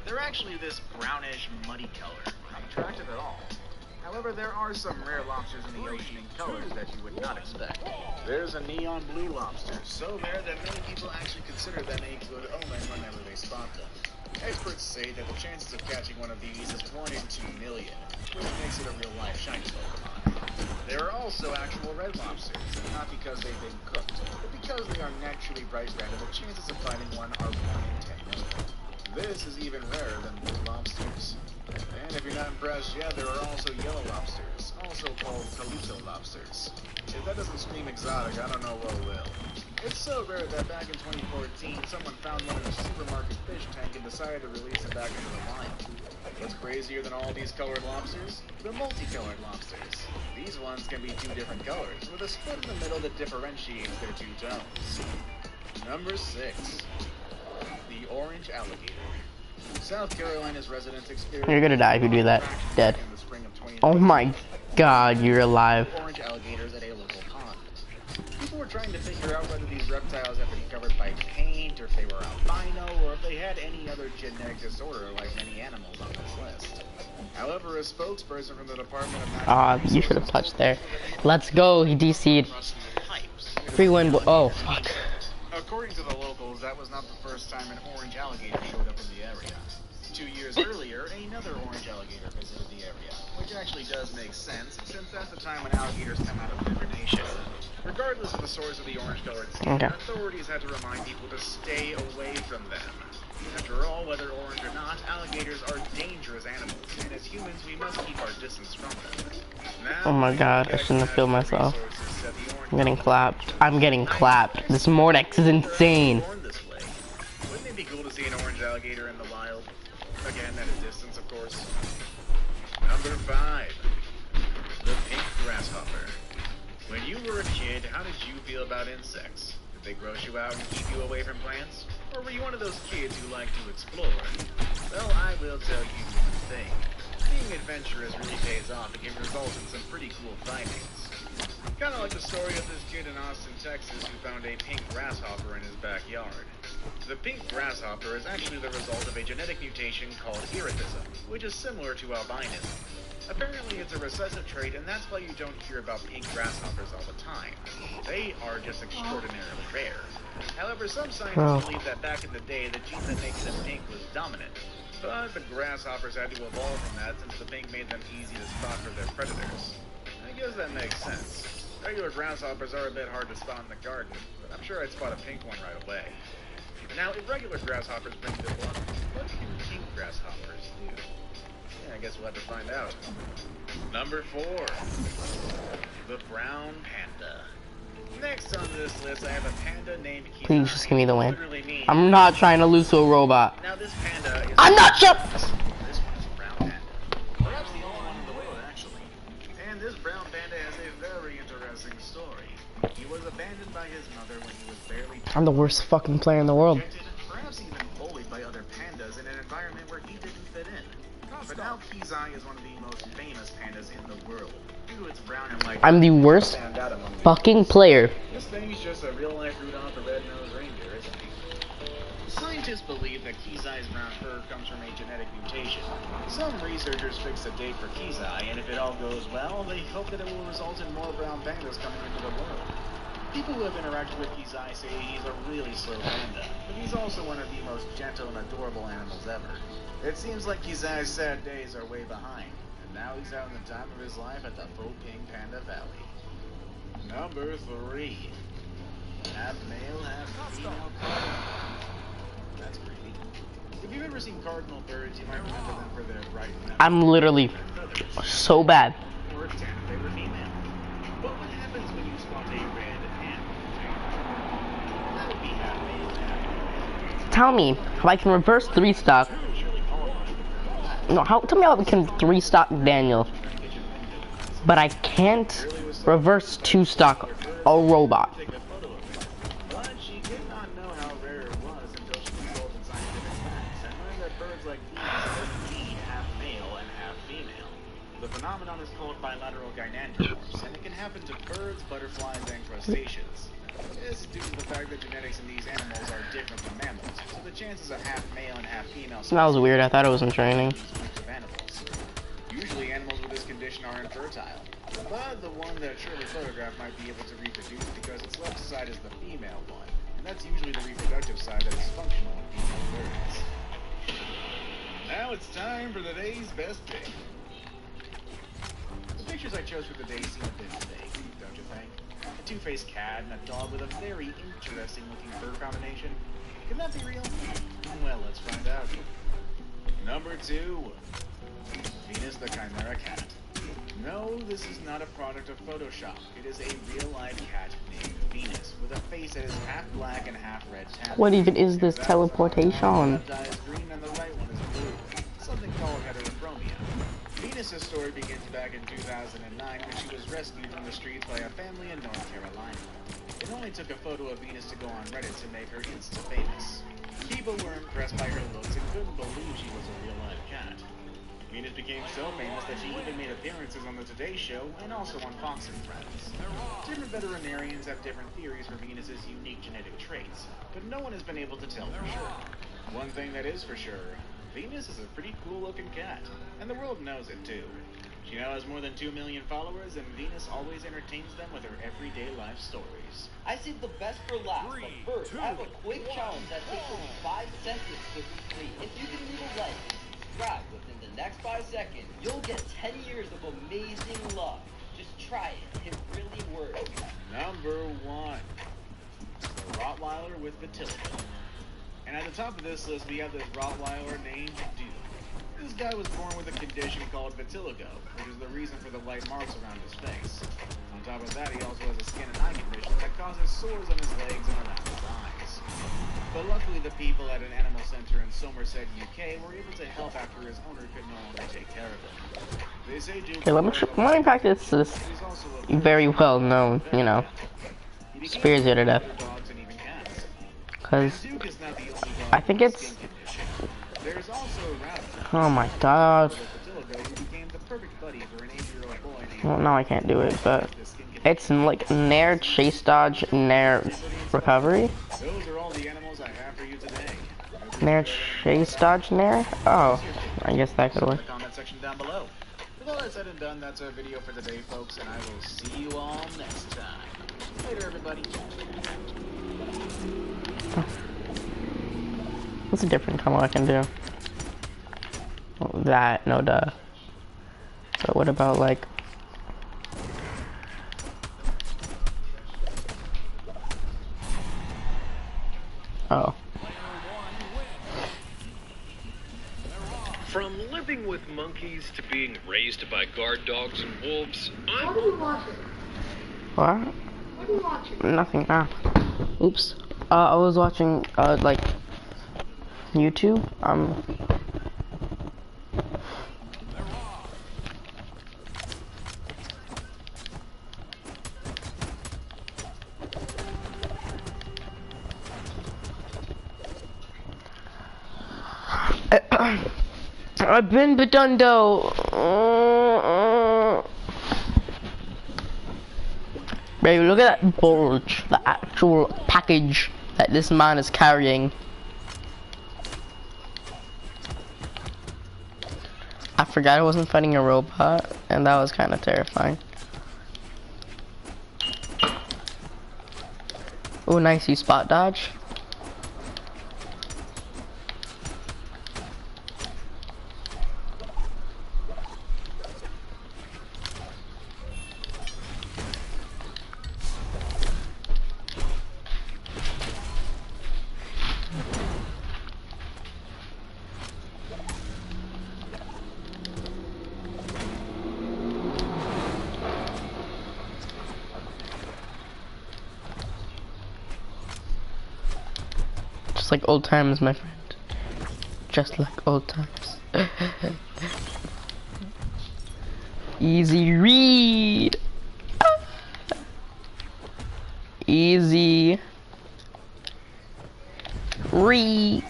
They're actually this brownish, muddy color, not attractive at all. However, there are some rare lobsters in the ocean in colors that you would not expect. There's a neon blue lobster, so rare that many people actually consider them a good omen whenever they spot them. Experts say that the chances of catching one of these is 1 in 2 million, which makes it a real-life shiny Pokemon. There are also actual red lobsters, and not because they've been cooked, but because they are naturally bright red and the chances of finding one are 1 in 10 million. This is even rarer than blue lobsters. And if you're not impressed yet, there are also yellow lobsters, also called Calypso lobsters. If that doesn't scream exotic, I don't know what will. It's so rare that back in 2014, someone found one in a supermarket fish tank and decided to release it back into the wild. What's crazier than all these colored lobsters? The multicolored lobsters. These ones can be 2 different colors, with a split in the middle that differentiates their 2 tones. Number 6. The orange alligator. South Carolina's residents experienced... You're gonna die if you do that. Dead. in the spring of 2019. Oh my god, you're alive. Orange alligators at a local pond. People were trying to figure out whether these reptiles had been covered by paint, or if they were albino, or if they had any other genetic disorder like many animals on this list. However, a spokesperson from the Department of Natural You should have touched there. Let's go, he DC'd. Pipes. Free win, oh fuck. According to the locals, that was not the first time an orange alligator showed up in the area. 2 years earlier, another orange alligator visited the area, which actually does make sense, since that's the time when alligators come out of hibernation. Regardless of the source of the orange-colored skin, authorities had to remind people to stay away from them. After all, whether orange or not, alligators are dangerous animals, and as humans, we must keep our distance from them. Now, Oh my god, I shouldn't have killed myself. I'm getting clapped. I'm getting clapped. This Mordex is insane. Wouldn't it be cool to see an orange alligator in the wild? Again, at a distance, of course. Number 5. The pink grasshopper. When you were a kid, how did you feel about insects? Did they gross you out and keep you away from plants? Or were you one of those kids who like to explore? Well, I will tell you one thing. Being adventurous really pays off and can result in some pretty cool findings. Kinda like the story of this kid in Austin, Texas who found a pink grasshopper in his backyard. The pink grasshopper is actually the result of a genetic mutation called erethism, which is similar to albinism. Apparently it's a recessive trait, and that's why you don't hear about pink grasshoppers all the time. They are just extraordinarily rare. However, some scientists believe that back in the day, the gene that makes them pink was dominant. But the grasshoppers had to evolve from that since the pink made them easy to spot for their predators. I guess that makes sense. Regular grasshoppers are a bit hard to spot in the garden, but I'm sure I'd spot a pink one right away. Now, if regular grasshoppers bring good luck, what can pink grasshoppers do? Yeah, I guess we'll have to find out. Number 4. The brown panda. Next on this list, I have a panda named Kizai. Please just give me the win. I'm not trying to lose to a robot. Now, this panda is... I'm not sure! This one's a brown panda. Perhaps the only one in the world, actually. And this brown panda has a very interesting story. He was abandoned by his mother when he was barely... I'm the worst fucking player in the world. Perhaps even bullied by other pandas in an environment where he didn't fit in. But now Kizai is one of the most famous pandas in the world. Due to its brown and light... I'm the worst fucking player. This thing's just a real-life Rudolph the Red-Nosed Reindeer, isn't he? Scientists believe that Kizai's brown fur comes from a genetic mutation. Some researchers fixed a date for Kizai, and if it all goes well, they hope that it will result in more brown pandas coming into the world. People who have interacted with Kizai say he's a really slow panda, but he's also one of the most gentle and adorable animals ever. It seems like Kizai's sad days are way behind, and now he's having the time of his life at the King Panda Valley. Number 3. Half male, half female cardinal. That's creepy. If you've ever seen cardinal birds, you might remember them for their bright feathers. I'm literally so bad. Or if they were female. But what happens when you spot a red animal? That would be half male, half female. Tell me how I can reverse 3-stock. No, tell me how I can 3-stock Daniel. But I can't reverse 2-stock a robot. But she did not know how rare it was until she consulted scientific facts and learned that birds like these are indeed half male and half female. The phenomenon is called bilateral gynandromorphs, and it can happen to birds, butterflies, and crustaceans. This is due to the fact that genetics in these animals are different from mammals, so the chances of half male and half female... That was weird, I thought it was in training. Usually animals with this condition are infertile, but the one that Shirley photographed might be able to reproduce because its left side is the female one, and that's usually the reproductive side that is functional in female birds. Now it's time for the day's best pick. The pictures I chose for the day seem a bit fake, don't you think? A two-faced cat and a dog with a very interesting looking fur combination. Can that be real? Well, let's find out. Number 2. Venus the Chimera Cat. No, this is not a product of Photoshop. It is a real-life cat named Venus, with a face that is half black and half red. What even is this teleportation? The left eye is green and the right one is blue. Something called heterochromia. Venus's story begins back in 2009 when she was rescued from the streets by a family in North Carolina. It only took a photo of Venus to go on Reddit to make her insta-famous. People were impressed by her looks and couldn't believe she was a real-life cat. Venus became so famous that she even made appearances on the Today Show and also on Fox and Friends. Different veterinarians have different theories for Venus's unique genetic traits, but no one has been able to tell for sure. One thing that is for sure, Venus is a pretty cool-looking cat, and the world knows it too. She now has more than 2 million followers, and Venus always entertains them with her everyday life stories. I saved the best for last, but first, I have a quick challenge that takes only 5 seconds to complete. If you can leave a like and subscribe within the next 5 seconds, you'll get 10 years of amazing luck. Just try it. It really works. Number 1. The Rottweiler with vitiligo. And at the top of this list, we have this Rottweiler named Duke. This guy was born with a condition called vitiligo, which is the reason for the light marks around his face. On top of that, he also has a skin and eye condition that causes sores on his legs and around his eyes. But luckily, the people at an animal center in Somerset, UK were able to help after his owner could no longer take care of him. They say Duke... Okay, let me practice this. Very well known, you know. Spears you to death. Because I think it's... Oh my god. Well, no, I can't do it, but it's like Nair, Chase Dodge, Nair, Recovery. Those are all the animals I have for you Nair chase dodge Nair? Oh, I guess that could work. The comment section down below. With all that said and done, that's our video for the day, folks, and I will see you all next time. Later, everybody. What's a different combo I can do? Oh, that, no duh. So what about like... Oh. From living with monkeys to being raised by guard dogs and wolves, What are you watching? What? What are you watching? Nothing. Ah. Oops. I was watching, like, YouTube. I've been Bedundo. Baby, look at that bulge, the actual package that this man is carrying. I forgot I wasn't fighting a robot, and that was kind of terrifying. Oh, nice, you spot dodge. Just like old times, my friend. Just like old times. Easy read. Easy read.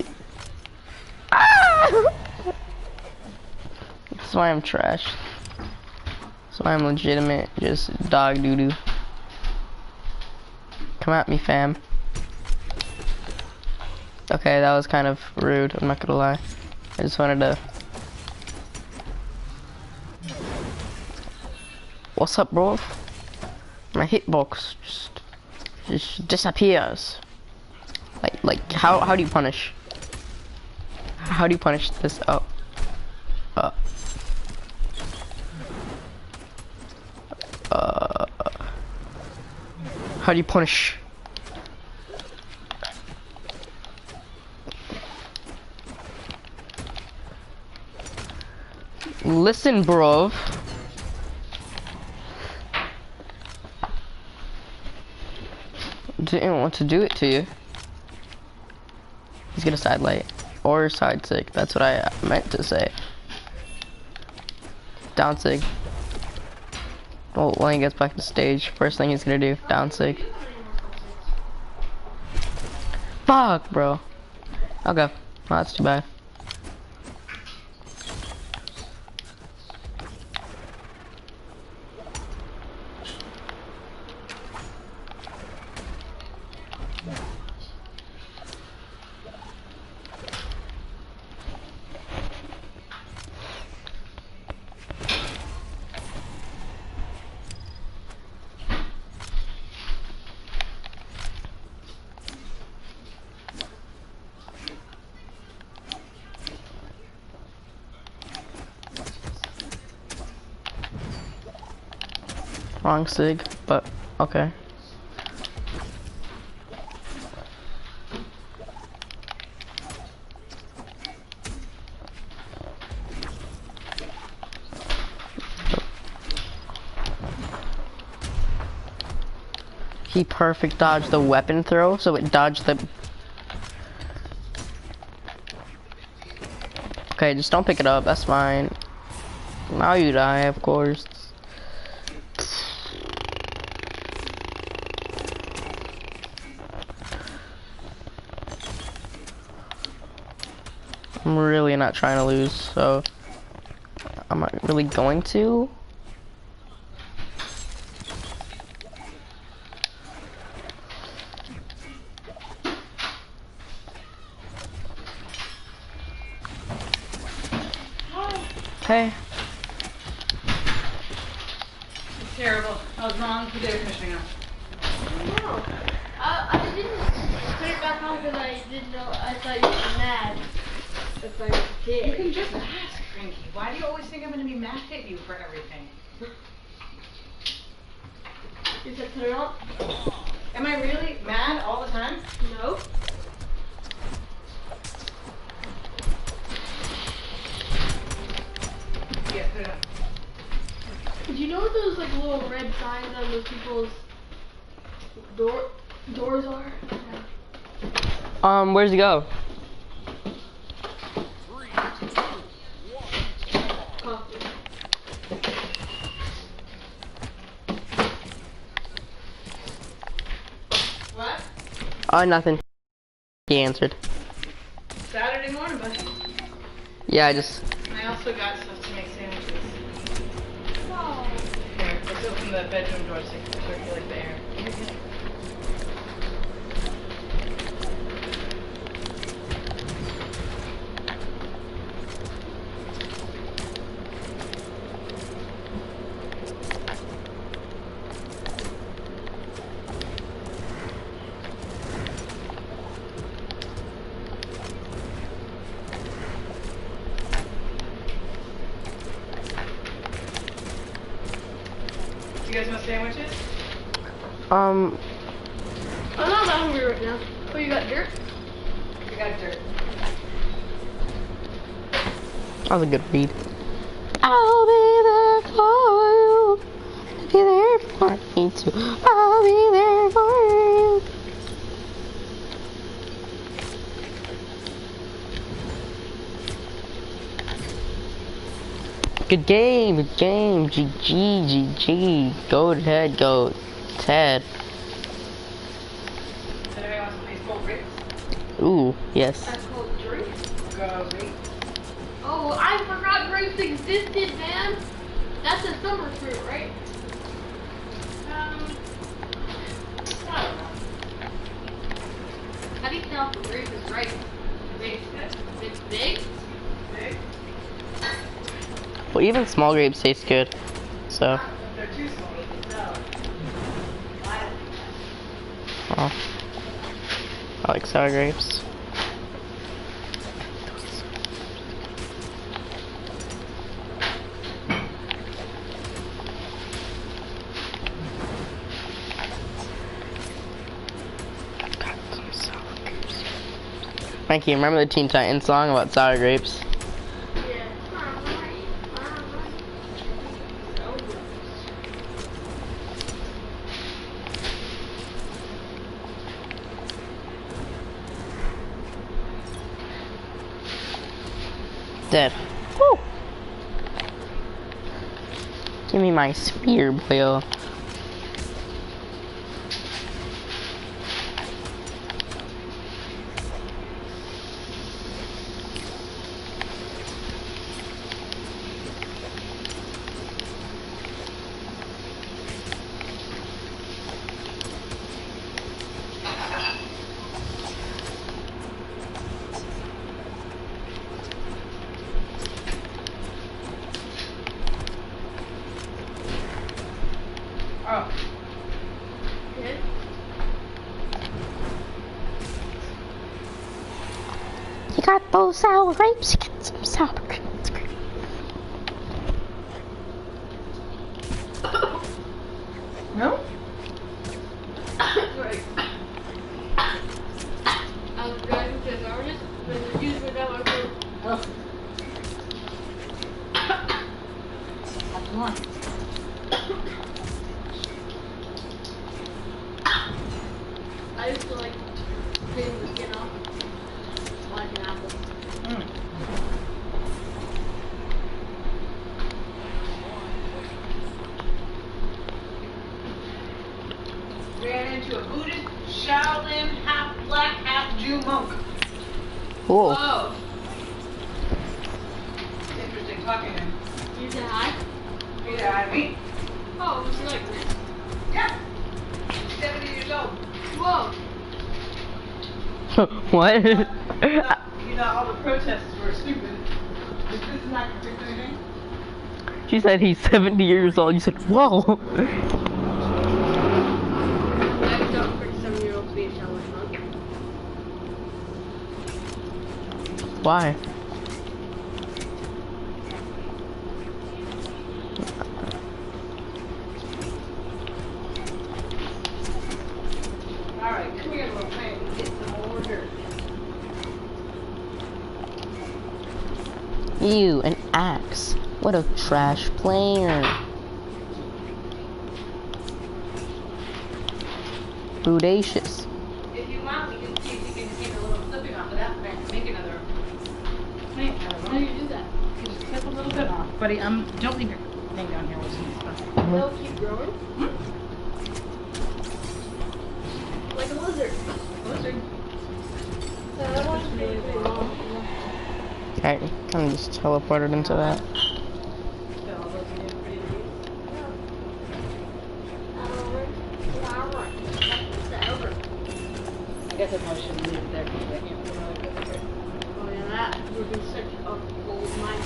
That's why I'm trash. That's why I'm legitimate, just dog doo-doo. Come at me, fam. Okay, that was kind of rude, I'm not gonna lie. I just wanted to... What's up, bro? My hitbox just disappears. Like how do you punish? How do you punish this? Oh. How do you punish? Listen, bro. Didn't want to do it to you. He's gonna side light or side sig. That's what I meant to say. Down sig. Well, when he gets back to stage, first thing he's gonna do, down sig. Fuck, bro. I'll go. Oh, that's too bad. Wrong sig, but okay. He perfect dodged the weapon throw, so it dodged the... Okay, just don't pick it up, that's fine. Now you die, of course. I'm really not trying to lose, so I'm not really going to. Hey. It's terrible. I was wrong for the air conditioning on. No. I didn't put it back on because I didn't know. I thought you were mad. If I did. You can just ask, Frankie. Why do you always think I'm going to be mad at you for everything? You said put it on? Am I really mad all the time? No. Yeah, put it on. Do you know what those like little red signs on those people's doors are? Yeah. Where's he go? Coffee. What? Oh, nothing. He answered. Saturday morning, buddy. Yeah, I just. I also got stuff to make sandwiches. Oh. Here, let's open the bedroom door so you can circulate the air. You guys want sandwiches? I'm not that hungry right now. Oh, you got dirt? We got dirt. That was a good read. I'll be there for you. Be there for me too. I'll be there for you. Good game, GG. Go ahead, go, Ted. Does anybody want some ice cold grapes? Ooh, yes. That's called drink. Go grapes. Oh, I forgot grapes existed, man. That's a summer fruit, right? I don't know. How do you tell if a grape is ripe? It's big? Big. Well, even small grapes taste good. So. If they're too small, they can sell. Oh. I like sour grapes. Frankie, remember the Teen Titans song about sour grapes? Dead. Woo! Give me my spear, boyo. Oh. Good. You got those sour grapes? You got some sour grapes. No? Right. I was driving to the artist, but the juice went down my throat. Oh. That's one. I used to like clean the skin off. Like an apple. Ran into a Buddhist Shaolin half black, half Jew monk. Whoa. Whoa. It's interesting talking to him. You said hi? He said hi to me. Oh, was he like this? Yeah. He's 70 years old. Whoa. What? He thought all the protests were stupid. This is not going to fix anything. She said he's 70 years old. You said, whoa. I don't for 7-year-olds be a challenge monk. Why? Alright, come here, little plant, and get some more dirt. You, an axe. What a trash player. Bodacious. If you want, we can see if you can take a little clipping off of that plant and make another plant. How do you do that? You just clip a little bit off. Buddy, don't leave your thing down here with some stuff. They'll keep growing? Like a lizard. Lizard. That one's really long. I kind of just teleported into that. I guess I probably shouldn't leave it there because I can't put another clip there. Oh yeah, that would be such a old mine.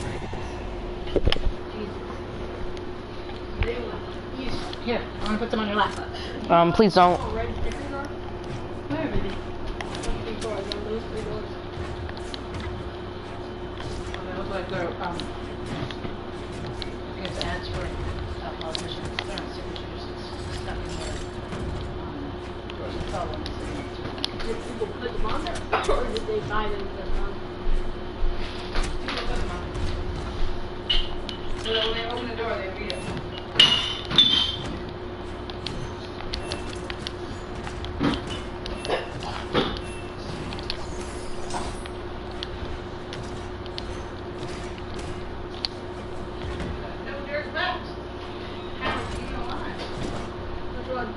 Jesus. Here, I'm gonna put some on your lap. Please don't. Oh, red stickers are? Where, baby? Those 3 doors, on those 3 doors. They look like they're, I guess ads for politicians. They're not signatures, it's stuff in there. Doors and problems. Did people put them on there? Or did they buy them and put them on? People put them on. So that when they open the door, they read it. No dirt left. Haven't seen in a while. Which one?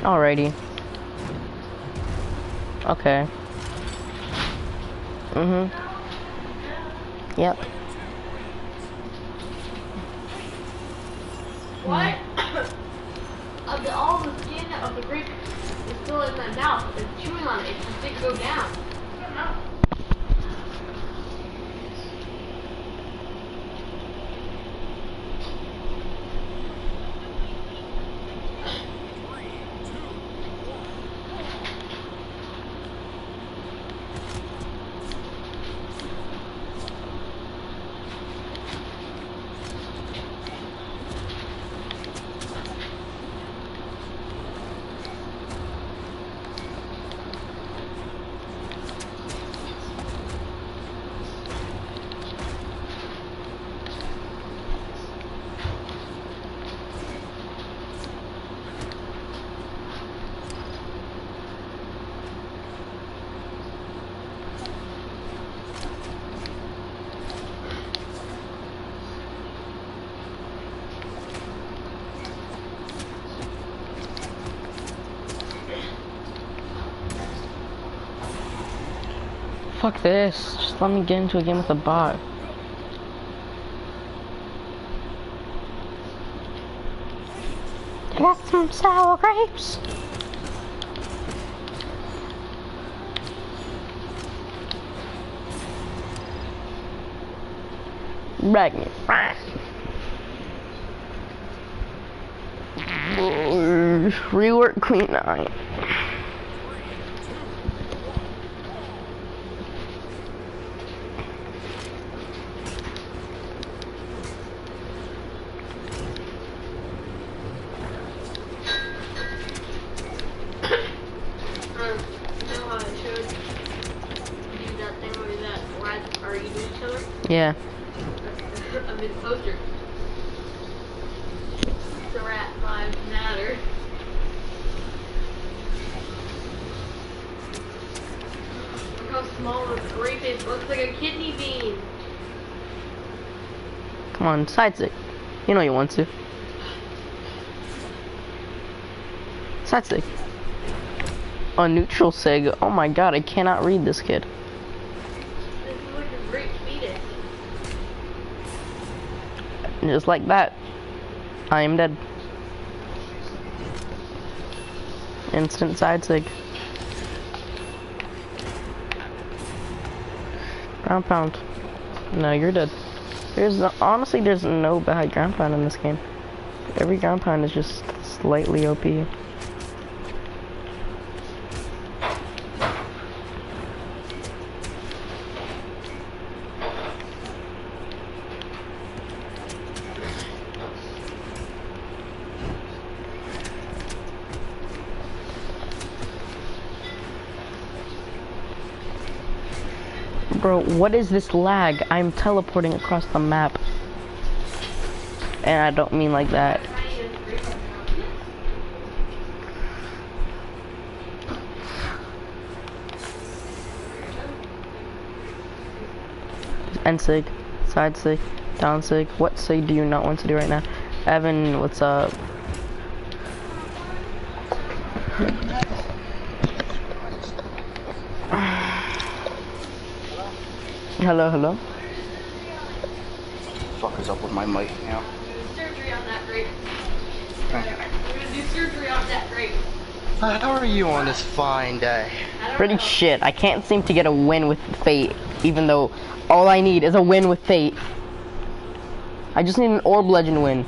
Alrighty. Okay. Yep. What? All the skin of the grape is still in my mouth. It's chewing on it. It just didn't go down. I don't know. Fuck this. Just let me get into a game with a bot. I got some sour grapes. Magnet. Rework Queen 9. Yeah. A mid poster. The rat 5. It looks like a kidney bean. Come on, side stick. You know you want to. Side stick. A neutral sig. Oh my god, I cannot read this kid. This is like a great fetus. Just like that, I am dead. Instant side sig. Ground pound. No, you're dead. Honestly, there's no bad ground pound in this game. Every ground pound is just slightly OP. Bro, what is this lag? I'm teleporting across the map. And I don't mean like that. End sig, side sig, down sig. What sig do you not want to do right now? Evan, what's up? Hello, hello. What the fuck is up with my mic now? Surgery on that grape. We're gonna do surgery on that grape. How are you on this fine day? Pretty shit. I can't seem to get a win with Fate, even though all I need is a win with Fate. I just need an Orb Legend win.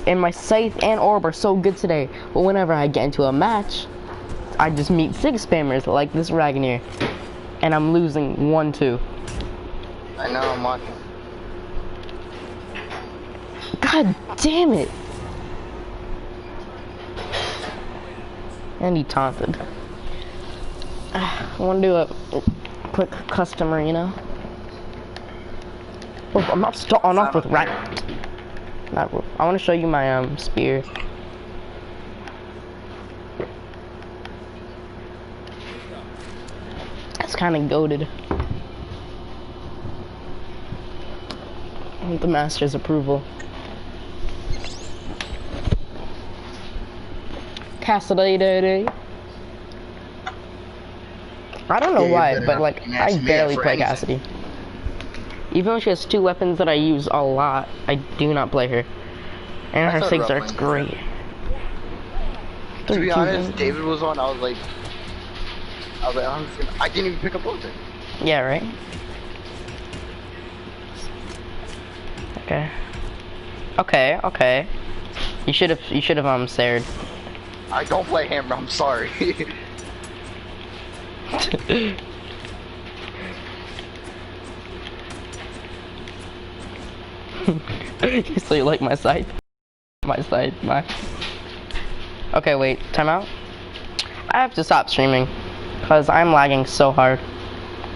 And my Scythe and Orb are so good today. But whenever I get into a match, I just meet 6 spammers like this Ragnar. And I'm losing 1-2. I know, I'm watching. God damn it! And he taunted. I want to do a quick custom arena. Oh, I'm not starting off with rat. I want to show you my spear. That's kind of goated. With the master's approval. Cassidy. I don't know why, but like I barely play Cassidy. Even when she has 2 weapons that I use a lot, I do not play her. And her 6 dart's great. To be honest, David was on. I was like, I didn't even pick up both. Yeah, right. Okay. You should have sared. I don't play hammer, I'm sorry. So you like my side? My. Okay, wait, time out. I have to stop streaming because I'm lagging so hard.